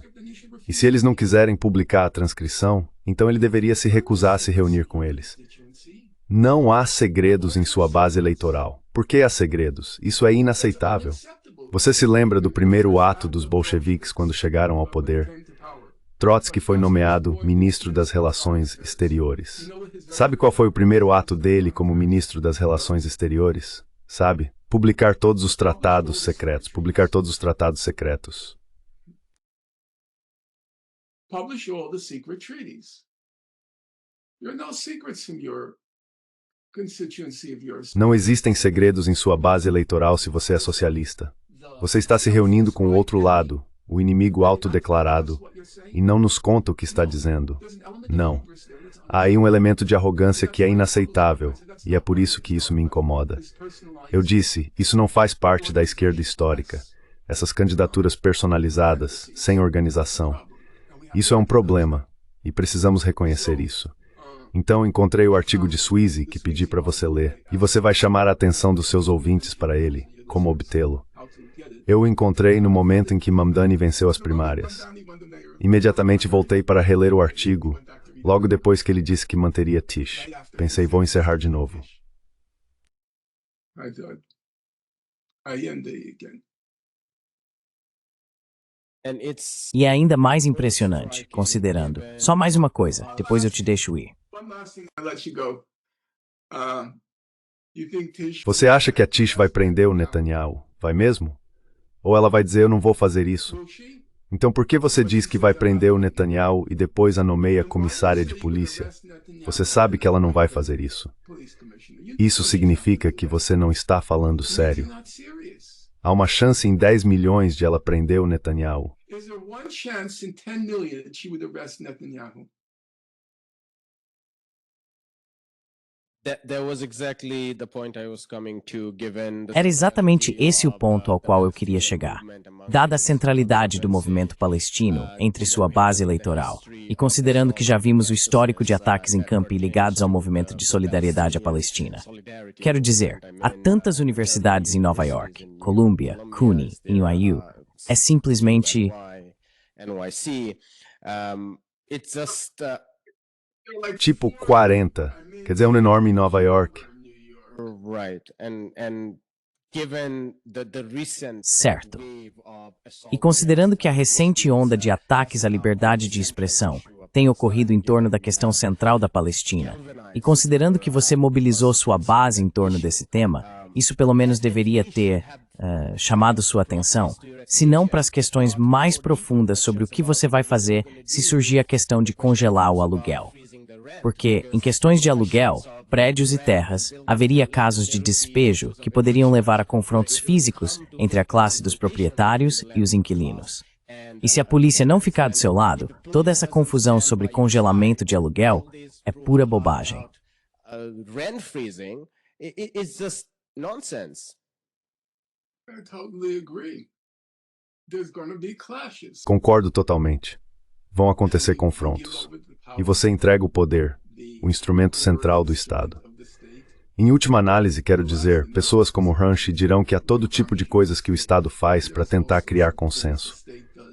E se eles não quiserem publicar a transcrição, então ele deveria se recusar a se reunir com eles. Não há segredos em sua base eleitoral. Por que há segredos? Isso é inaceitável. Você se lembra do primeiro ato dos bolcheviques quando chegaram ao poder? Trotsky foi nomeado ministro das Relações Exteriores. Sabe qual foi o primeiro ato dele como ministro das Relações Exteriores? Sabe? Publicar todos os tratados secretos. Publicar todos os tratados secretos. Publish all the secret treaties. There are no secrets from your constituency of yours. Não existem segredos em sua base eleitoral se você é socialista. Você está se reunindo com o outro lado, o inimigo autodeclarado, e não nos conta o que está dizendo. Não. Há aí um elemento de arrogância que é inaceitável, e é por isso que isso me incomoda. Eu disse, isso não faz parte da esquerda histórica. Essas candidaturas personalizadas, sem organização. Isso é um problema, e precisamos reconhecer isso. Então encontrei o artigo de Sweezy que pedi para você ler, e você vai chamar a atenção dos seus ouvintes para ele, como obtê-lo. Eu o encontrei no momento em que Mamdani venceu as primárias. Imediatamente voltei para reler o artigo, logo depois que ele disse que manteria Tish. Pensei, vou encerrar de novo. E é ainda mais impressionante, considerando. Só mais uma coisa, depois eu te deixo ir. Você acha que a Tish vai prender o Netanyahu? Vai mesmo? Ou ela vai dizer, eu não vou fazer isso? Então por que você diz que vai prender o Netanyahu e depois a nomeia comissária de polícia? Você sabe que ela não vai fazer isso. Isso significa que você não está falando sério. Há uma chance em 10 milhões de ela prender o Netanyahu. Era exatamente esse o ponto ao qual eu queria chegar. Dada a centralidade do movimento palestino entre sua base eleitoral, e considerando que já vimos o histórico de ataques em campo ligados ao movimento de solidariedade à Palestina. Quero dizer, há tantas universidades em Nova York, Columbia, CUNY, NYU, é simplesmente... Tipo 40. Quer dizer, um enorme em Nova York. Certo. E considerando que a recente onda de ataques à liberdade de expressão tem ocorrido em torno da questão central da Palestina, e considerando que você mobilizou sua base em torno desse tema, isso pelo menos deveria ter chamado sua atenção, se não para as questões mais profundas sobre o que você vai fazer se surgir a questão de congelar o aluguel. Porque, em questões de aluguel, prédios e terras, haveria casos de despejo que poderiam levar a confrontos físicos entre a classe dos proprietários e os inquilinos. E se a polícia não ficar do seu lado, toda essa confusão sobre congelamento de aluguel é pura bobagem. Concordo totalmente. Vão acontecer confrontos. E você entrega o poder, o instrumento central do Estado. Em última análise, quero dizer, pessoas como Ranchi dirão que há todo tipo de coisas que o Estado faz para tentar criar consenso.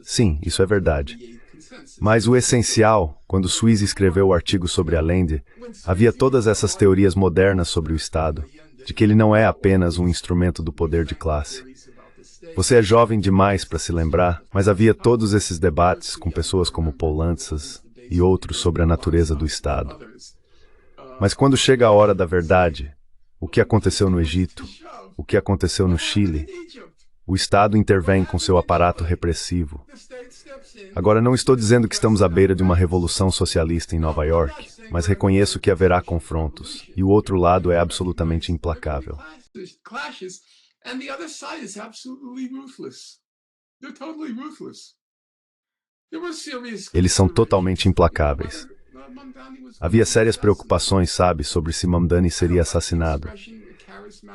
Sim, isso é verdade. Mas o essencial, quando Sweezy escreveu o artigo sobre a Land, havia todas essas teorias modernas sobre o Estado, de que ele não é apenas um instrumento do poder de classe. Você é jovem demais para se lembrar, mas havia todos esses debates com pessoas como Paul Lantzas e outros sobre a natureza do Estado. Mas quando chega a hora da verdade, o que aconteceu no Egito, o que aconteceu no Chile, o Estado intervém com seu aparato repressivo. Agora, não estou dizendo que estamos à beira de uma revolução socialista em Nova York, mas reconheço que haverá confrontos, e o outro lado é absolutamente implacável. Eles são totalmente implacáveis. Havia sérias preocupações, sabe, sobre se Mamdani seria assassinado.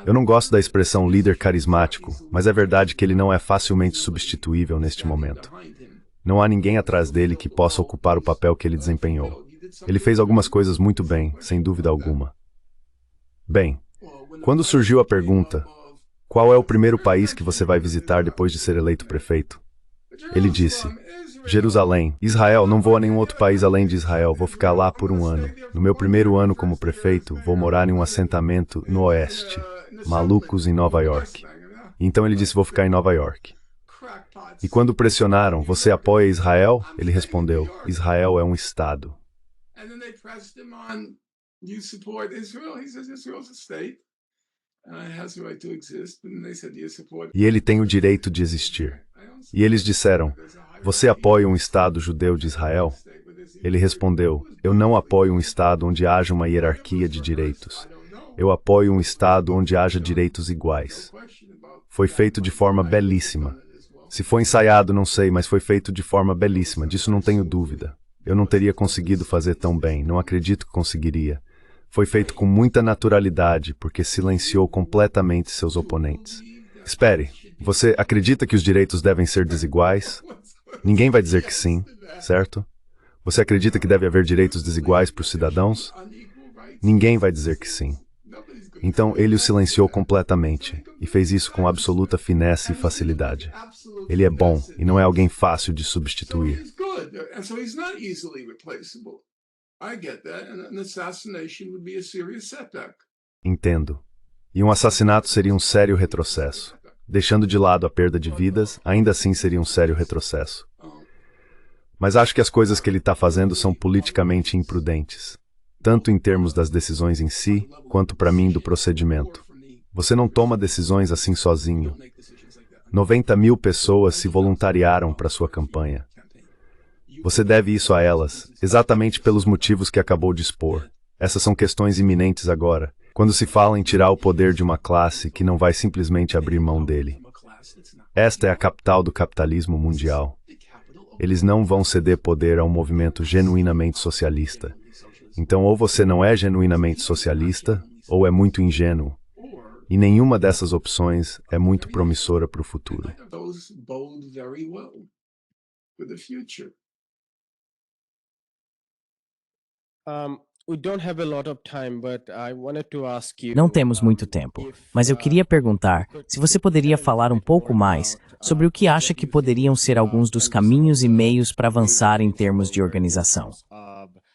Eu não gosto da expressão líder carismático, mas é verdade que ele não é facilmente substituível neste momento. Não há ninguém atrás dele que possa ocupar o papel que ele desempenhou. Ele fez algumas coisas muito bem, sem dúvida alguma. Bem, quando surgiu a pergunta, qual é o primeiro país que você vai visitar depois de ser eleito prefeito? Ele disse, Jerusalém. Israel, não vou a nenhum outro país além de Israel, vou ficar lá por um ano. No meu primeiro ano como prefeito, vou morar em um assentamento no oeste, Malucos, em Nova York. Então ele disse, vou ficar em Nova York. E quando pressionaram, você apoia Israel? Ele respondeu, Israel é um Estado. E ele tem o direito de existir. E eles disseram, você apoia um Estado judeu de Israel? Ele respondeu, eu não apoio um Estado onde haja uma hierarquia de direitos. Eu apoio um Estado onde haja direitos iguais. Foi feito de forma belíssima. Se foi ensaiado, não sei, mas foi feito de forma belíssima, disso não tenho dúvida. Eu não teria conseguido fazer tão bem, não acredito que conseguiria. Foi feito com muita naturalidade, porque silenciou completamente seus oponentes. Espere, você acredita que os direitos devem ser desiguais? Ninguém vai dizer que sim, certo? Você acredita que deve haver direitos desiguais para os cidadãos? Ninguém vai dizer que sim. Então ele o silenciou completamente, e fez isso com absoluta finesse e facilidade. Ele é bom, e não é alguém fácil de substituir. Entendo. E um assassinato seria um sério retrocesso. Deixando de lado a perda de vidas, ainda assim seria um sério retrocesso. Mas acho que as coisas que ele está fazendo são politicamente imprudentes. Tanto em termos das decisões em si, quanto para mim do procedimento. Você não toma decisões assim sozinho. 90 mil pessoas se voluntariaram para sua campanha. Você deve isso a elas, exatamente pelos motivos que acabou de expor. Essas são questões iminentes agora, quando se fala em tirar o poder de uma classe que não vai simplesmente abrir mão dele. Esta é a capital do capitalismo mundial. Eles não vão ceder poder a um movimento genuinamente socialista. Então, ou você não é genuinamente socialista, ou é muito ingênuo. E nenhuma dessas opções é muito promissora para o futuro. Não temos muito tempo, mas eu queria perguntar se você poderia falar um pouco mais sobre o que acha que poderiam ser alguns dos caminhos e meios para avançar em termos de organização.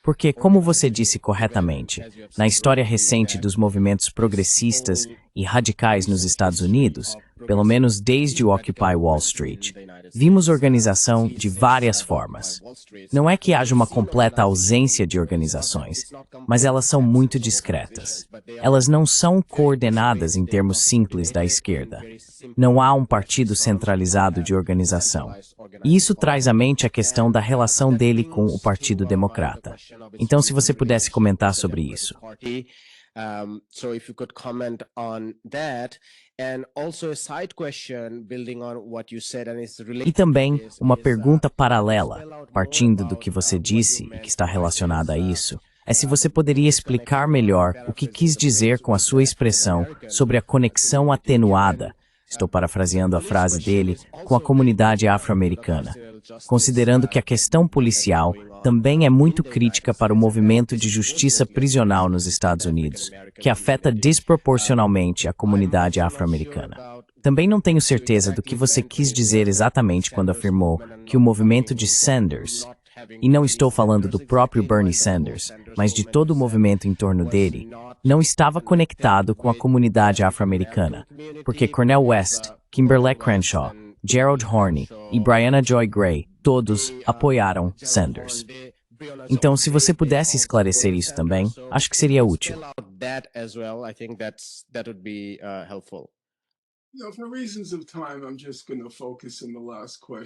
Porque, como você disse corretamente, na história recente dos movimentos progressistas e radicais nos Estados Unidos, pelo menos desde o Occupy Wall Street, vimos organização de várias formas. Não é que haja uma completa ausência de organizações, mas elas são muito discretas. Elas não são coordenadas em termos simples da esquerda. Não há um partido centralizado de organização. E isso traz à mente a questão da relação dele com o Partido Democrata. Então, se você pudesse comentar sobre isso. So if you could comment on that, and also a side question building on what you said, and it's related. E também uma pergunta paralela, partindo do que você disse e que está relacionada a isso, é se você poderia explicar melhor o que quis dizer com a sua expressão sobre a conexão atenuada, estou parafraseando a frase dele, com a comunidade afro-americana, considerando que a questão policial também é muito crítica para o movimento de justiça prisional nos Estados Unidos, que afeta desproporcionalmente a comunidade afro-americana. Também não tenho certeza do que você quis dizer exatamente quando afirmou que o movimento de Sanders, e não estou falando do próprio Bernie Sanders, mas de todo o movimento em torno dele, não estava conectado com a comunidade afro-americana, porque Cornel West, Kimberly Crenshaw, Gerald Horne e Brianna Joy Gray, todos apoiaram Sanders. Então, se você pudesse esclarecer isso também, acho que seria útil.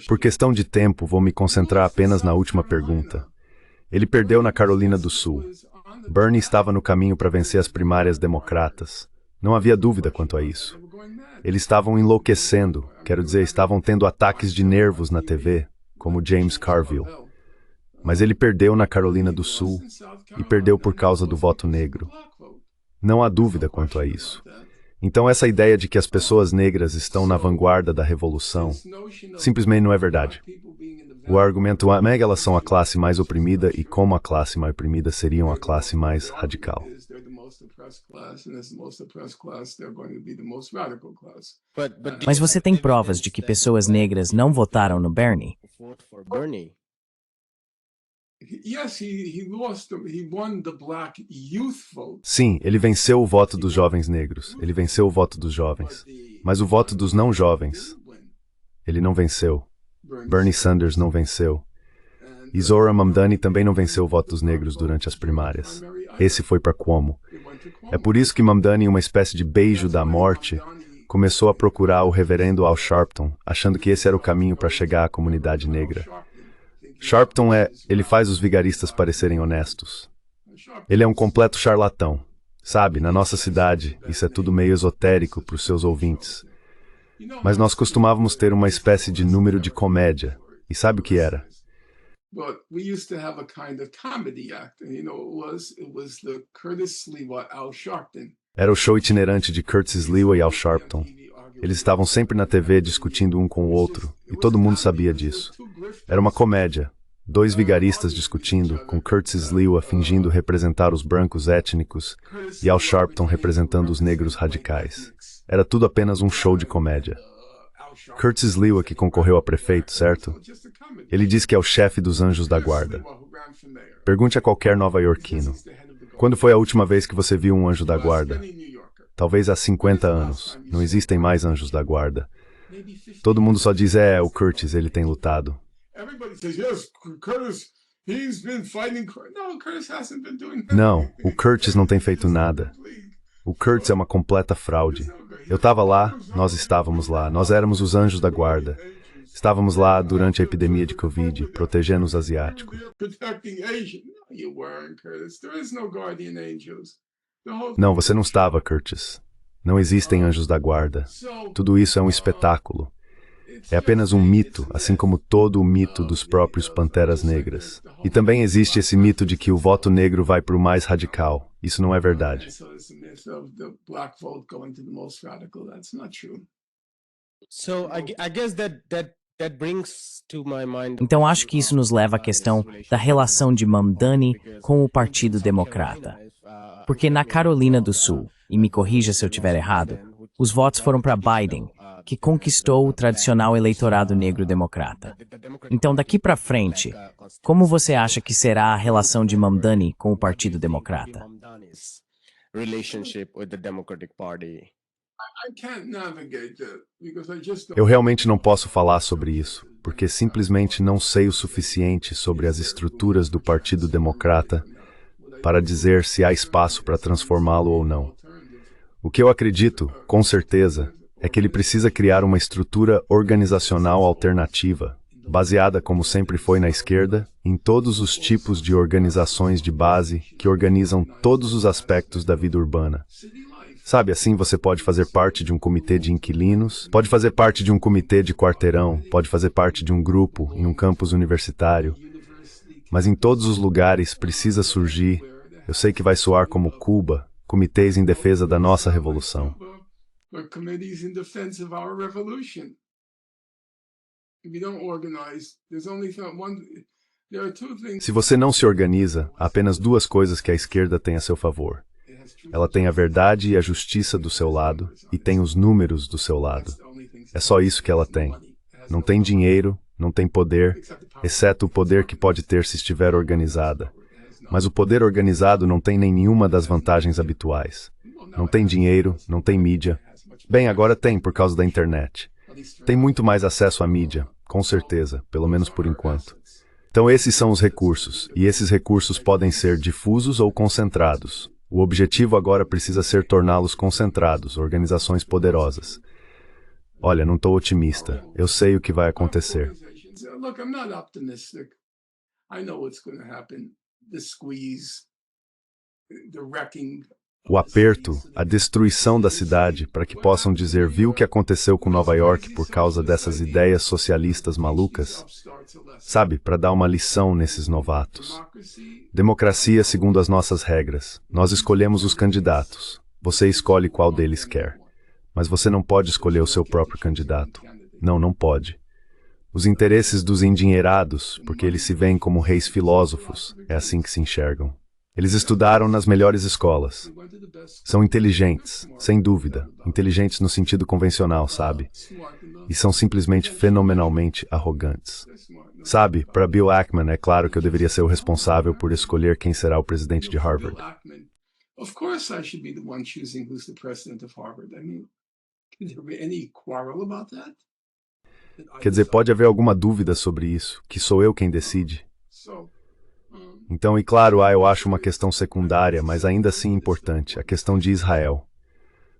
Por questão de tempo, vou me concentrar apenas na última pergunta. Ele perdeu na Carolina do Sul. Bernie estava no caminho para vencer as primárias democratas. Não havia dúvida quanto a isso. Eles estavam enlouquecendo, quero dizer, estavam tendo ataques de nervos na TV, como James Carville. Mas ele perdeu na Carolina do Sul e perdeu por causa do voto negro. Não há dúvida quanto a isso. Então essa ideia de que as pessoas negras estão na vanguarda da revolução simplesmente não é verdade. O argumento é que elas são a classe mais oprimida e como a classe mais oprimida seriam a classe mais radical. Mas você tem provas de que pessoas negras não votaram no Bernie? Sim, ele venceu o voto dos jovens negros. Ele venceu o voto dos jovens. Mas o voto dos não jovens, ele não venceu. Bernie Sanders não venceu. E Zohran Mamdani também não venceu o voto dos negros durante as primárias. Esse foi para Cuomo. É por isso que Mamdani, uma espécie de beijo da morte, começou a procurar o reverendo Al Sharpton, achando que esse era o caminho para chegar à comunidade negra. Sharpton ele faz os vigaristas parecerem honestos. Ele é um completo charlatão. Sabe, na nossa cidade, isso é tudo meio esotérico para os seus ouvintes. Mas nós costumávamos ter uma espécie de número de comédia. E sabe o que era? But we used to have a kind of comedy act, and it was the Curtis Sliwa, Al Sharpton. Era o show itinerante de Curtis Sliwa e Al Sharpton. Eles estavam sempre na TV discutindo um com o outro, e todo mundo sabia disso. Era uma comédia. Dois vigaristas discutindo, com Curtis Sliwa fingindo representar os brancos étnicos e Al Sharpton representando os negros radicais. Era tudo apenas um show de comédia. Curtis Sliwa, que concorreu a prefeito, certo? Ele diz que é o chefe dos anjos da guarda. Pergunte a qualquer nova-iorquino. Quando foi a última vez que você viu um anjo da guarda? Talvez há 50 anos. Não existem mais anjos da guarda. Todo mundo só diz, o Curtis, ele tem lutado. Não, o Curtis não tem feito nada. O Curtis é uma completa fraude. Eu estava lá, nós estávamos lá, nós éramos os anjos da guarda. Estávamos lá durante a epidemia de Covid, protegendo os asiáticos. Não, você não estava, Curtis. Não existem anjos da guarda. Tudo isso é um espetáculo. É apenas um mito, assim como todo o mito dos próprios Panteras Negras. E também existe esse mito de que o voto negro vai para o mais radical. Isso não é verdade. Então acho que isso nos leva à questão da relação de Mamdani com o Partido Democrata. Porque na Carolina do Sul, e me corrija se eu estiver errado, os votos foram para Biden, que conquistou o tradicional eleitorado negro democrata. Então, daqui para frente, como você acha que será a relação de Mamdani com o Partido Democrata? Eu realmente não posso falar sobre isso, porque simplesmente não sei o suficiente sobre as estruturas do Partido Democrata para dizer se há espaço para transformá-lo ou não. O que eu acredito, com certeza, é que ele precisa criar uma estrutura organizacional alternativa, baseada, como sempre foi na esquerda, em todos os tipos de organizações de base que organizam todos os aspectos da vida urbana. Sabe, assim você pode fazer parte de um comitê de inquilinos, pode fazer parte de um comitê de quarteirão, pode fazer parte de um grupo em um campus universitário, mas em todos os lugares precisa surgir, eu sei que vai soar como Cuba, comitês em defesa da nossa revolução. Se você não se organiza, há apenas duas coisas que a esquerda tem a seu favor. Ela tem a verdade e a justiça do seu lado, e tem os números do seu lado. É só isso que ela tem. Não tem dinheiro, não tem poder, exceto o poder que pode ter se estiver organizada. Mas o poder organizado não tem nenhuma das vantagens habituais. Não tem dinheiro, não tem mídia. Bem, agora tem, por causa da internet. Tem muito mais acesso à mídia, com certeza, pelo menos por enquanto. Então esses são os recursos, e esses recursos podem ser difusos ou concentrados. O objetivo agora precisa ser torná-los concentrados, organizações poderosas. Olha, não estou otimista. Eu sei o que vai acontecer. O aperto, a destruição da cidade, para que possam dizer, viu o que aconteceu com Nova York por causa dessas ideias socialistas malucas? Sabe, para dar uma lição nesses novatos. Democracia segundo as nossas regras. Nós escolhemos os candidatos. Você escolhe qual deles quer. Mas você não pode escolher o seu próprio candidato. Não, não pode. Os interesses dos endinheirados, porque eles se veem como reis filósofos, é assim que se enxergam. Eles estudaram nas melhores escolas. São inteligentes, sem dúvida. Inteligentes no sentido convencional, sabe? E são simplesmente fenomenalmente arrogantes. Sabe, para Bill Ackman, é claro que eu deveria ser o responsável por escolher quem será o presidente de Harvard. Quer dizer, pode haver alguma dúvida sobre isso, que sou eu quem decide? Então, e claro, eu acho uma questão secundária, mas ainda assim importante, a questão de Israel.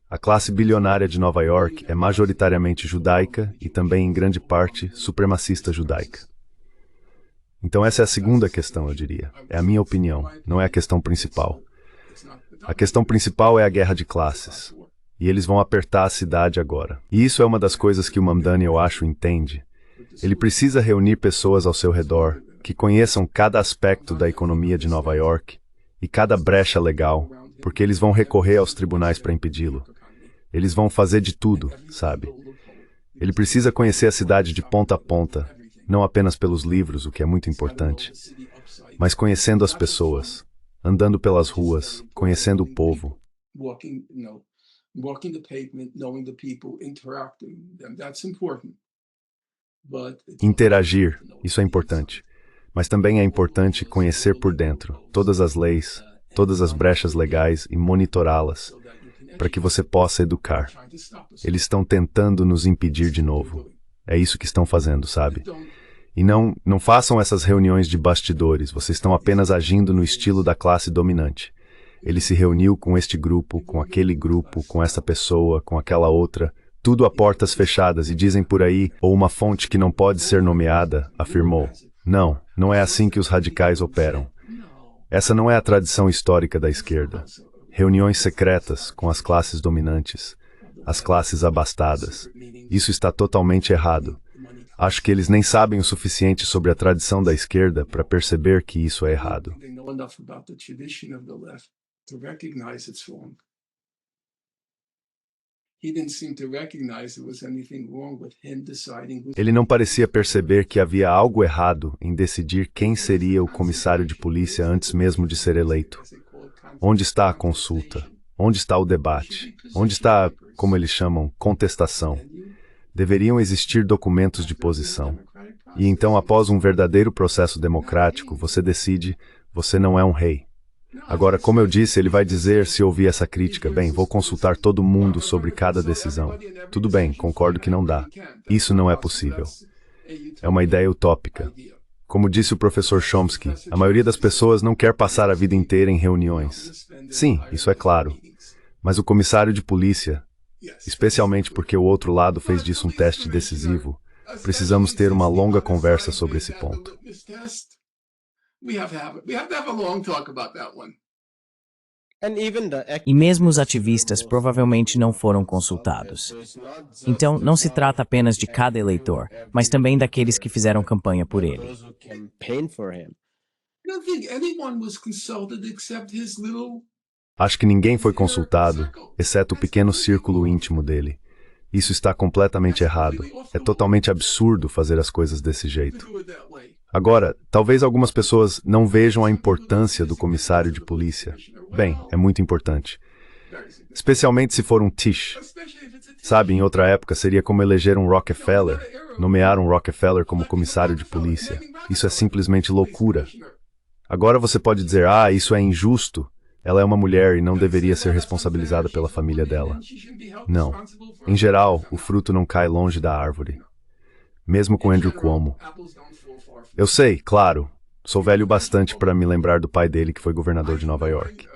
A classe bilionária de Nova York é majoritariamente judaica e também, em grande parte, supremacista judaica. Então essa é a segunda questão, eu diria. É a minha opinião, não é a questão principal. A questão principal é a guerra de classes. E eles vão apertar a cidade agora. E isso é uma das coisas que o Mamdani, eu acho, entende. Ele precisa reunir pessoas ao seu redor que conheçam cada aspecto da economia de Nova York e cada brecha legal, porque eles vão recorrer aos tribunais para impedi-lo. Eles vão fazer de tudo, sabe? Ele precisa conhecer a cidade de ponta a ponta, não apenas pelos livros, o que é muito importante, mas conhecendo as pessoas, andando pelas ruas, conhecendo o povo. Interagir, isso é importante. Mas também é importante conhecer por dentro todas as leis, todas as brechas legais e monitorá-las, para que você possa educar. Eles estão tentando nos impedir de novo. É isso que estão fazendo, sabe? E não façam essas reuniões de bastidores, vocês estão apenas agindo no estilo da classe dominante. Ele se reuniu com este grupo, com aquele grupo, com essa pessoa, com aquela outra, tudo a portas fechadas e dizem por aí, ou uma fonte que não pode ser nomeada, afirmou. Não é assim que os radicais operam. Essa não é a tradição histórica da esquerda. Reuniões secretas com as classes dominantes, as classes abastadas. Isso está totalmente errado. Acho que eles nem sabem o suficiente sobre a tradição da esquerda para perceber que isso é errado. Ele não parecia perceber que havia algo errado em decidir quem seria o comissário de polícia antes mesmo de ser eleito. Onde está a consulta? Onde está o debate? Onde está, como eles chamam, contestação? Deveriam existir documentos de posição. E então, após um verdadeiro processo democrático, você decide, você não é um rei. Agora, como eu disse, ele vai dizer, se ouvir essa crítica, bem, vou consultar todo mundo sobre cada decisão. Tudo bem, concordo que não dá. Isso não é possível. É uma ideia utópica. Como disse o professor Chomsky, a maioria das pessoas não quer passar a vida inteira em reuniões. Sim, isso é claro. Mas o comissário de polícia, especialmente porque o outro lado fez disso um teste decisivo, precisamos ter uma longa conversa sobre esse ponto. E mesmo os ativistas provavelmente não foram consultados. Então, não se trata apenas de cada eleitor, mas também daqueles que fizeram campanha por ele. Acho que ninguém foi consultado, exceto o pequeno círculo íntimo dele. Isso está completamente errado. É totalmente absurdo fazer as coisas desse jeito. Agora, talvez algumas pessoas não vejam a importância do comissário de polícia. Bem, é muito importante. Especialmente se for um Tisch. Sabe, em outra época seria como eleger um Rockefeller, nomear um Rockefeller como comissário de polícia. Isso é simplesmente loucura. Agora você pode dizer, isso é injusto. Ela é uma mulher e não deveria ser responsabilizada pela família dela. Não. Em geral, o fruto não cai longe da árvore. Mesmo com Andrew Cuomo. Eu sei, claro. Sou velho bastante para me lembrar do pai dele, que foi governador de Nova York.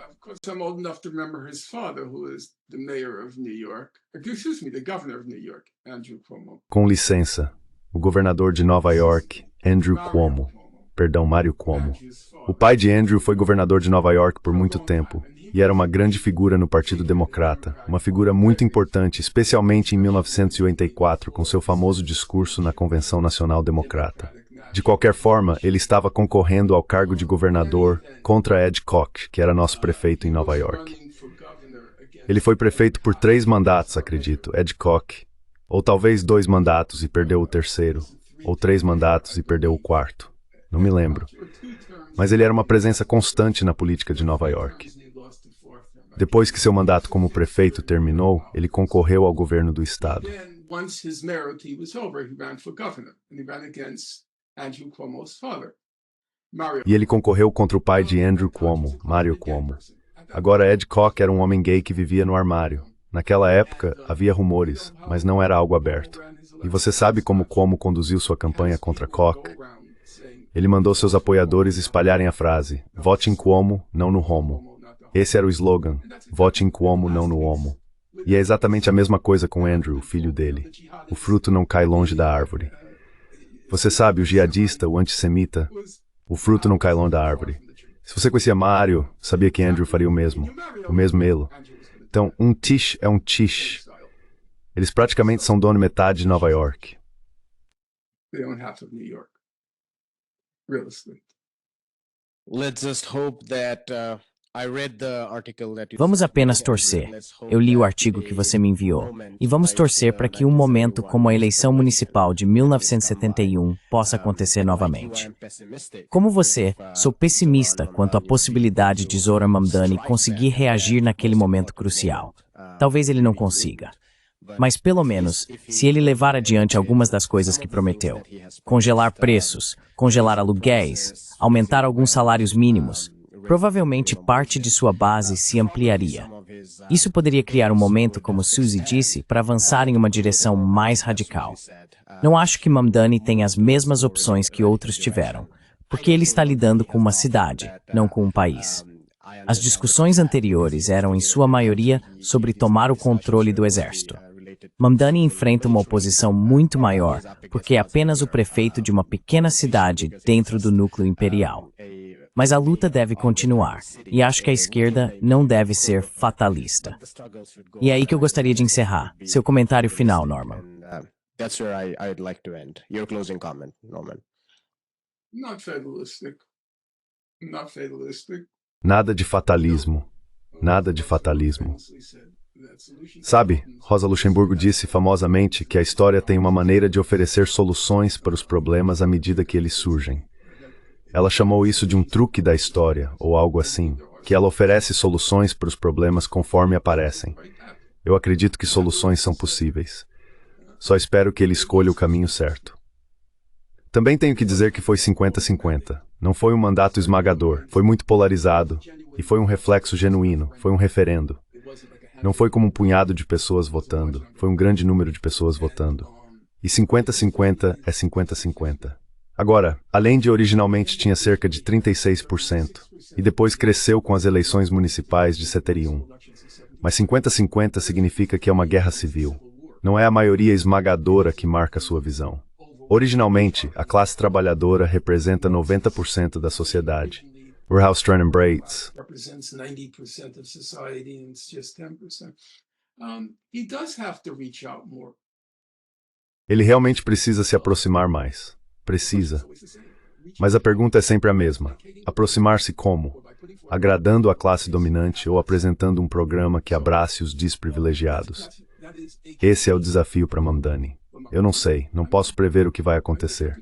Com licença, o governador de Nova York, Andrew Cuomo. Perdão, Mário Cuomo. O pai de Andrew foi governador de Nova York por muito tempo e era uma grande figura no Partido Democrata, uma figura muito importante, especialmente em 1984, com seu famoso discurso na Convenção Nacional Democrata. De qualquer forma, ele estava concorrendo ao cargo de governador contra Ed Koch, que era nosso prefeito em Nova York. Ele foi prefeito por 3 mandatos, acredito, Ed Koch, ou talvez 2 mandatos e perdeu o terceiro, ou 3 mandatos e perdeu o quarto. Não me lembro. Mas ele era uma presença constante na política de Nova York. Depois que seu mandato como prefeito terminou, ele concorreu ao governo do estado. E ele concorreu contra o pai de Andrew Cuomo, Mário Cuomo. Agora Ed Koch era um homem gay que vivia no armário. Naquela época, havia rumores, mas não era algo aberto. E você sabe como Cuomo conduziu sua campanha contra Koch? Ele mandou seus apoiadores espalharem a frase: vote em Cuomo, não no Homo. Esse era o slogan: vote em Cuomo, não no Homo. E é exatamente a mesma coisa com Andrew, o filho dele. O fruto não cai longe da árvore. Você sabe, o jihadista, o antissemita, o fruto não cai longe da árvore. Se você conhecia Mário, sabia que Andrew faria o mesmo elo. Então, um Tish é um Tish. Eles praticamente são dono metade de Nova York. They own half of New York. Real estate. Let's just hope that I read the article that you Vamos sent apenas me, and torcer. let's hope Eu li o that artigo que a você me enviou. moment E vamos like torcer para que um momento como a eleição municipal de 1971 possa acontecer novamente. Como você, sou pessimista quanto à possibilidade de Zohran Mamdani conseguir reagir naquele momento crucial. Talvez ele não consiga. Mas pelo menos, se ele levar adiante algumas das coisas que prometeu, congelar preços, congelar aluguéis, aumentar alguns salários mínimos, provavelmente parte de sua base se ampliaria. Isso poderia criar um momento, como Suzy disse, para avançar em uma direção mais radical. Não acho que Mamdani tenha as mesmas opções que outros tiveram, porque ele está lidando com uma cidade, não com um país. As discussões anteriores eram, em sua maioria, sobre tomar o controle do exército. Mamdani enfrenta uma oposição muito maior, porque é apenas o prefeito de uma pequena cidade dentro do núcleo imperial. Mas a luta deve continuar, e acho que a esquerda não deve ser fatalista. E é aí que eu gostaria de encerrar. Seu comentário final, Norman. That's where I'd like to end. Your closing comment, Norman. Not fatalistic. Not fatalistic. Nada de fatalismo. Nada de fatalismo. Sabe, Rosa Luxemburgo disse famosamente que a história tem uma maneira de oferecer soluções para os problemas à medida que eles surgem. Ela chamou isso de um truque da história, ou algo assim, que ela oferece soluções para os problemas conforme aparecem. Eu acredito que soluções são possíveis. Só espero que ele escolha o caminho certo. Também tenho que dizer que foi 50-50. Não foi um mandato esmagador, foi muito polarizado, e foi um reflexo genuíno, foi um referendo. Não foi como um punhado de pessoas votando, foi um grande número de pessoas votando. E 50-50 é 50-50. Agora, além de originalmente tinha cerca de 36%, e depois cresceu com as eleições municipais de 71. Mas 50-50 significa que é uma guerra civil. Não é a maioria esmagadora que marca sua visão. Originalmente, a classe trabalhadora representa 90% da sociedade. Verhofstadt and Braitz. Represents 90% of society and it's just 10%. He does have to reach out more. Ele realmente precisa se aproximar mais. Precisa. Mas a pergunta é sempre a mesma. Aproximar-se como? Agradando a classe dominante ou apresentando um programa que abrace os desprivilegiados? Esse é o desafio para Mamdani. Eu não sei, não posso prever o que vai acontecer.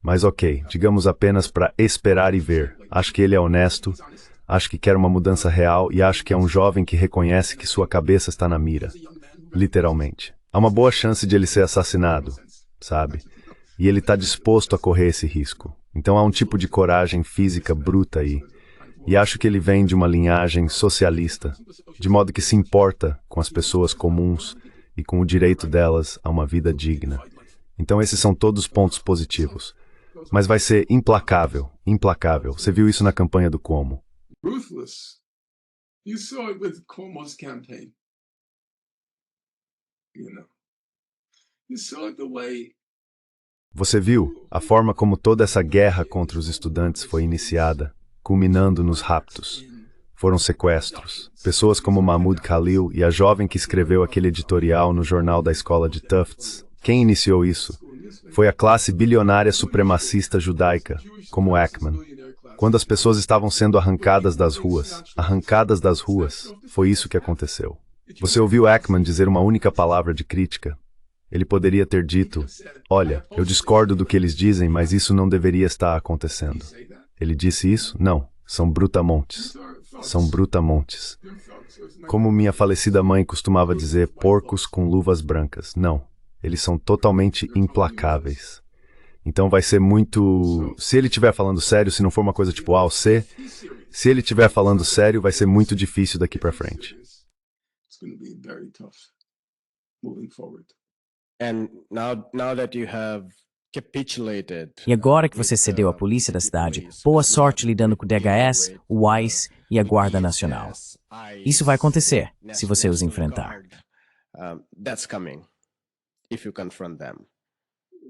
Mas ok, digamos apenas para esperar e ver. Acho que ele é honesto, acho que quer uma mudança real e acho que é um jovem que reconhece que sua cabeça está na mira. Literalmente. Há uma boa chance de ele ser assassinado, sabe? E ele está disposto a correr esse risco. Então há um tipo de coragem física bruta aí. E acho que ele vem de uma linhagem socialista, de modo que se importa com as pessoas comuns e com o direito delas a uma vida digna. Então esses são todos pontos positivos. Mas vai ser implacável, implacável. Você viu isso na campanha do Cuomo. Ruthless. You saw it with Cuomo's campaign. You know. You saw it the way. Você viu a forma como toda essa guerra contra os estudantes foi iniciada, culminando nos raptos. Foram sequestros. Pessoas como Mahmoud Khalil e a jovem que escreveu aquele editorial no jornal da escola de Tufts. Quem iniciou isso? Foi a classe bilionária supremacista judaica, como Ackman. Quando as pessoas estavam sendo arrancadas das ruas, foi isso que aconteceu. Você ouviu Ackman dizer uma única palavra de crítica? Ele poderia ter dito, olha, eu discordo do que eles dizem, mas isso não deveria estar acontecendo. Ele disse isso? Não, são brutamontes. São brutamontes. Como minha falecida mãe costumava dizer, porcos com luvas brancas. Não, eles são totalmente implacáveis. Então vai ser muito... Se ele estiver falando sério, se não for uma coisa tipo A ou C, se ele estiver falando sério, vai ser muito difícil daqui para frente. And now that you have capitulated. E agora que você cedeu à polícia da cidade, boa sorte lidando com o DHS, o ICE e a Guarda Nacional. Isso vai acontecer se você os enfrentar. That's coming if you confront them.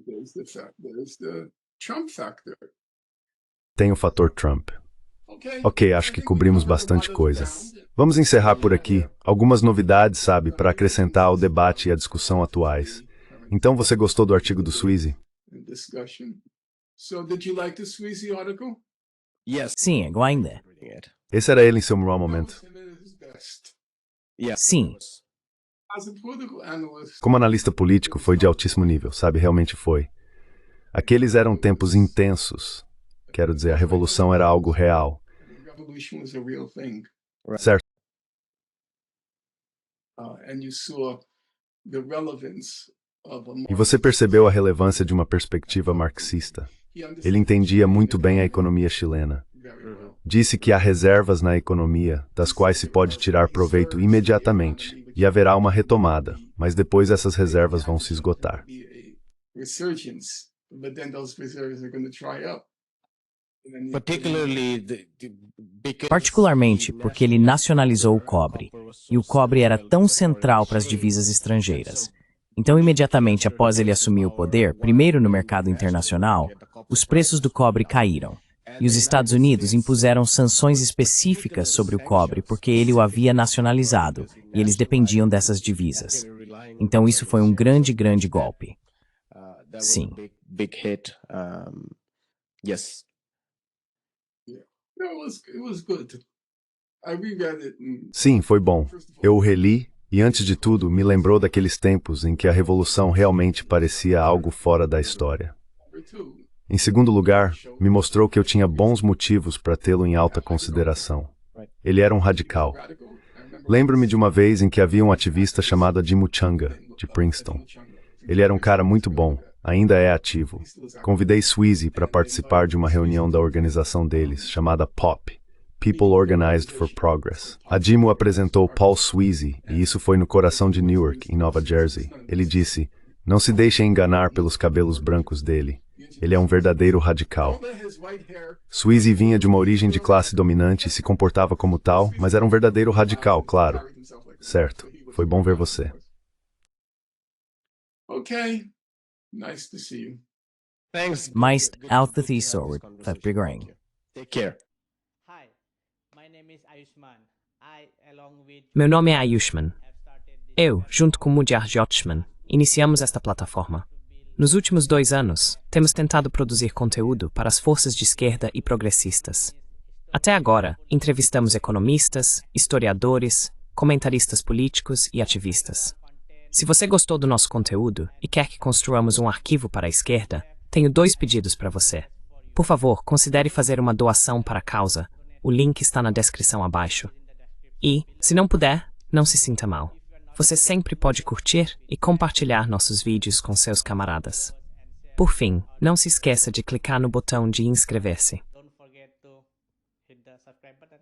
There's the Trump factor. Tem o fator Trump. Ok, acho que cobrimos bastante coisa. Vamos encerrar por aqui. Algumas novidades, sabe, para acrescentar ao debate e à discussão atuais. Então, você gostou do artigo do Sweezy? Yes. Sim, igual ainda. Esse era ele em seu melhor momento. Sim. Como analista político, foi de altíssimo nível, sabe? Realmente foi. Aqueles eram tempos intensos. Quero dizer, a revolução era algo real. Certo. E você percebeu a relevância de uma perspectiva marxista. Ele entendia muito bem a economia chilena. Disse que há reservas na economia, das quais se pode tirar proveito imediatamente, e haverá uma retomada, mas depois essas reservas vão se esgotar. Particularmente porque ele nacionalizou o cobre, e o cobre era tão central para as divisas estrangeiras. Então, imediatamente após ele assumir o poder, primeiro no mercado internacional, os preços do cobre caíram. E os Estados Unidos impuseram sanções específicas sobre o cobre porque ele o havia nacionalizado, e eles dependiam dessas divisas. Então, isso foi um grande, grande golpe. Sim. Big hit. Yes. Sim, foi bom. Eu o reli, e antes de tudo, me lembrou daqueles tempos em que a revolução realmente parecia algo fora da história. Em segundo lugar, me mostrou que eu tinha bons motivos para tê-lo em alta consideração. Ele era um radical. Lembro-me de uma vez em que havia um ativista chamado Adimu Changa, de Princeton. Ele era um cara muito bom, ainda é ativo. Convidei Sweezy para participar de uma reunião da organização deles, chamada POP, People Organized for Progress. Adimu apresentou Paul Sweezy, e isso foi no coração de Newark, em Nova Jersey. Ele disse, não se deixem enganar pelos cabelos brancos dele. Ele é um verdadeiro radical. Sweezy vinha de uma origem de classe dominante e se comportava como tal, mas era um verdadeiro radical, claro. Certo. Foi bom ver você. Nice to see you. Thanks. Meist altithy sorward, verbrigring. Take care. Meu nome é Ayushman. Eu, junto com Mudyar Jyothishman, iniciamos esta plataforma. Nos últimos 2 anos, temos tentado produzir conteúdo para as forças de esquerda e progressistas. Até agora, entrevistamos economistas, historiadores, comentaristas políticos e ativistas. Se você gostou do nosso conteúdo e quer que construamos um arquivo para a esquerda, tenho 2 pedidos para você. Por favor, considere fazer uma doação para a causa. O link está na descrição abaixo. E, se não puder, não se sinta mal. Você sempre pode curtir e compartilhar nossos vídeos com seus camaradas. Por fim, não se esqueça de clicar no botão de inscrever-se. Don't forget to hit the subscribe button.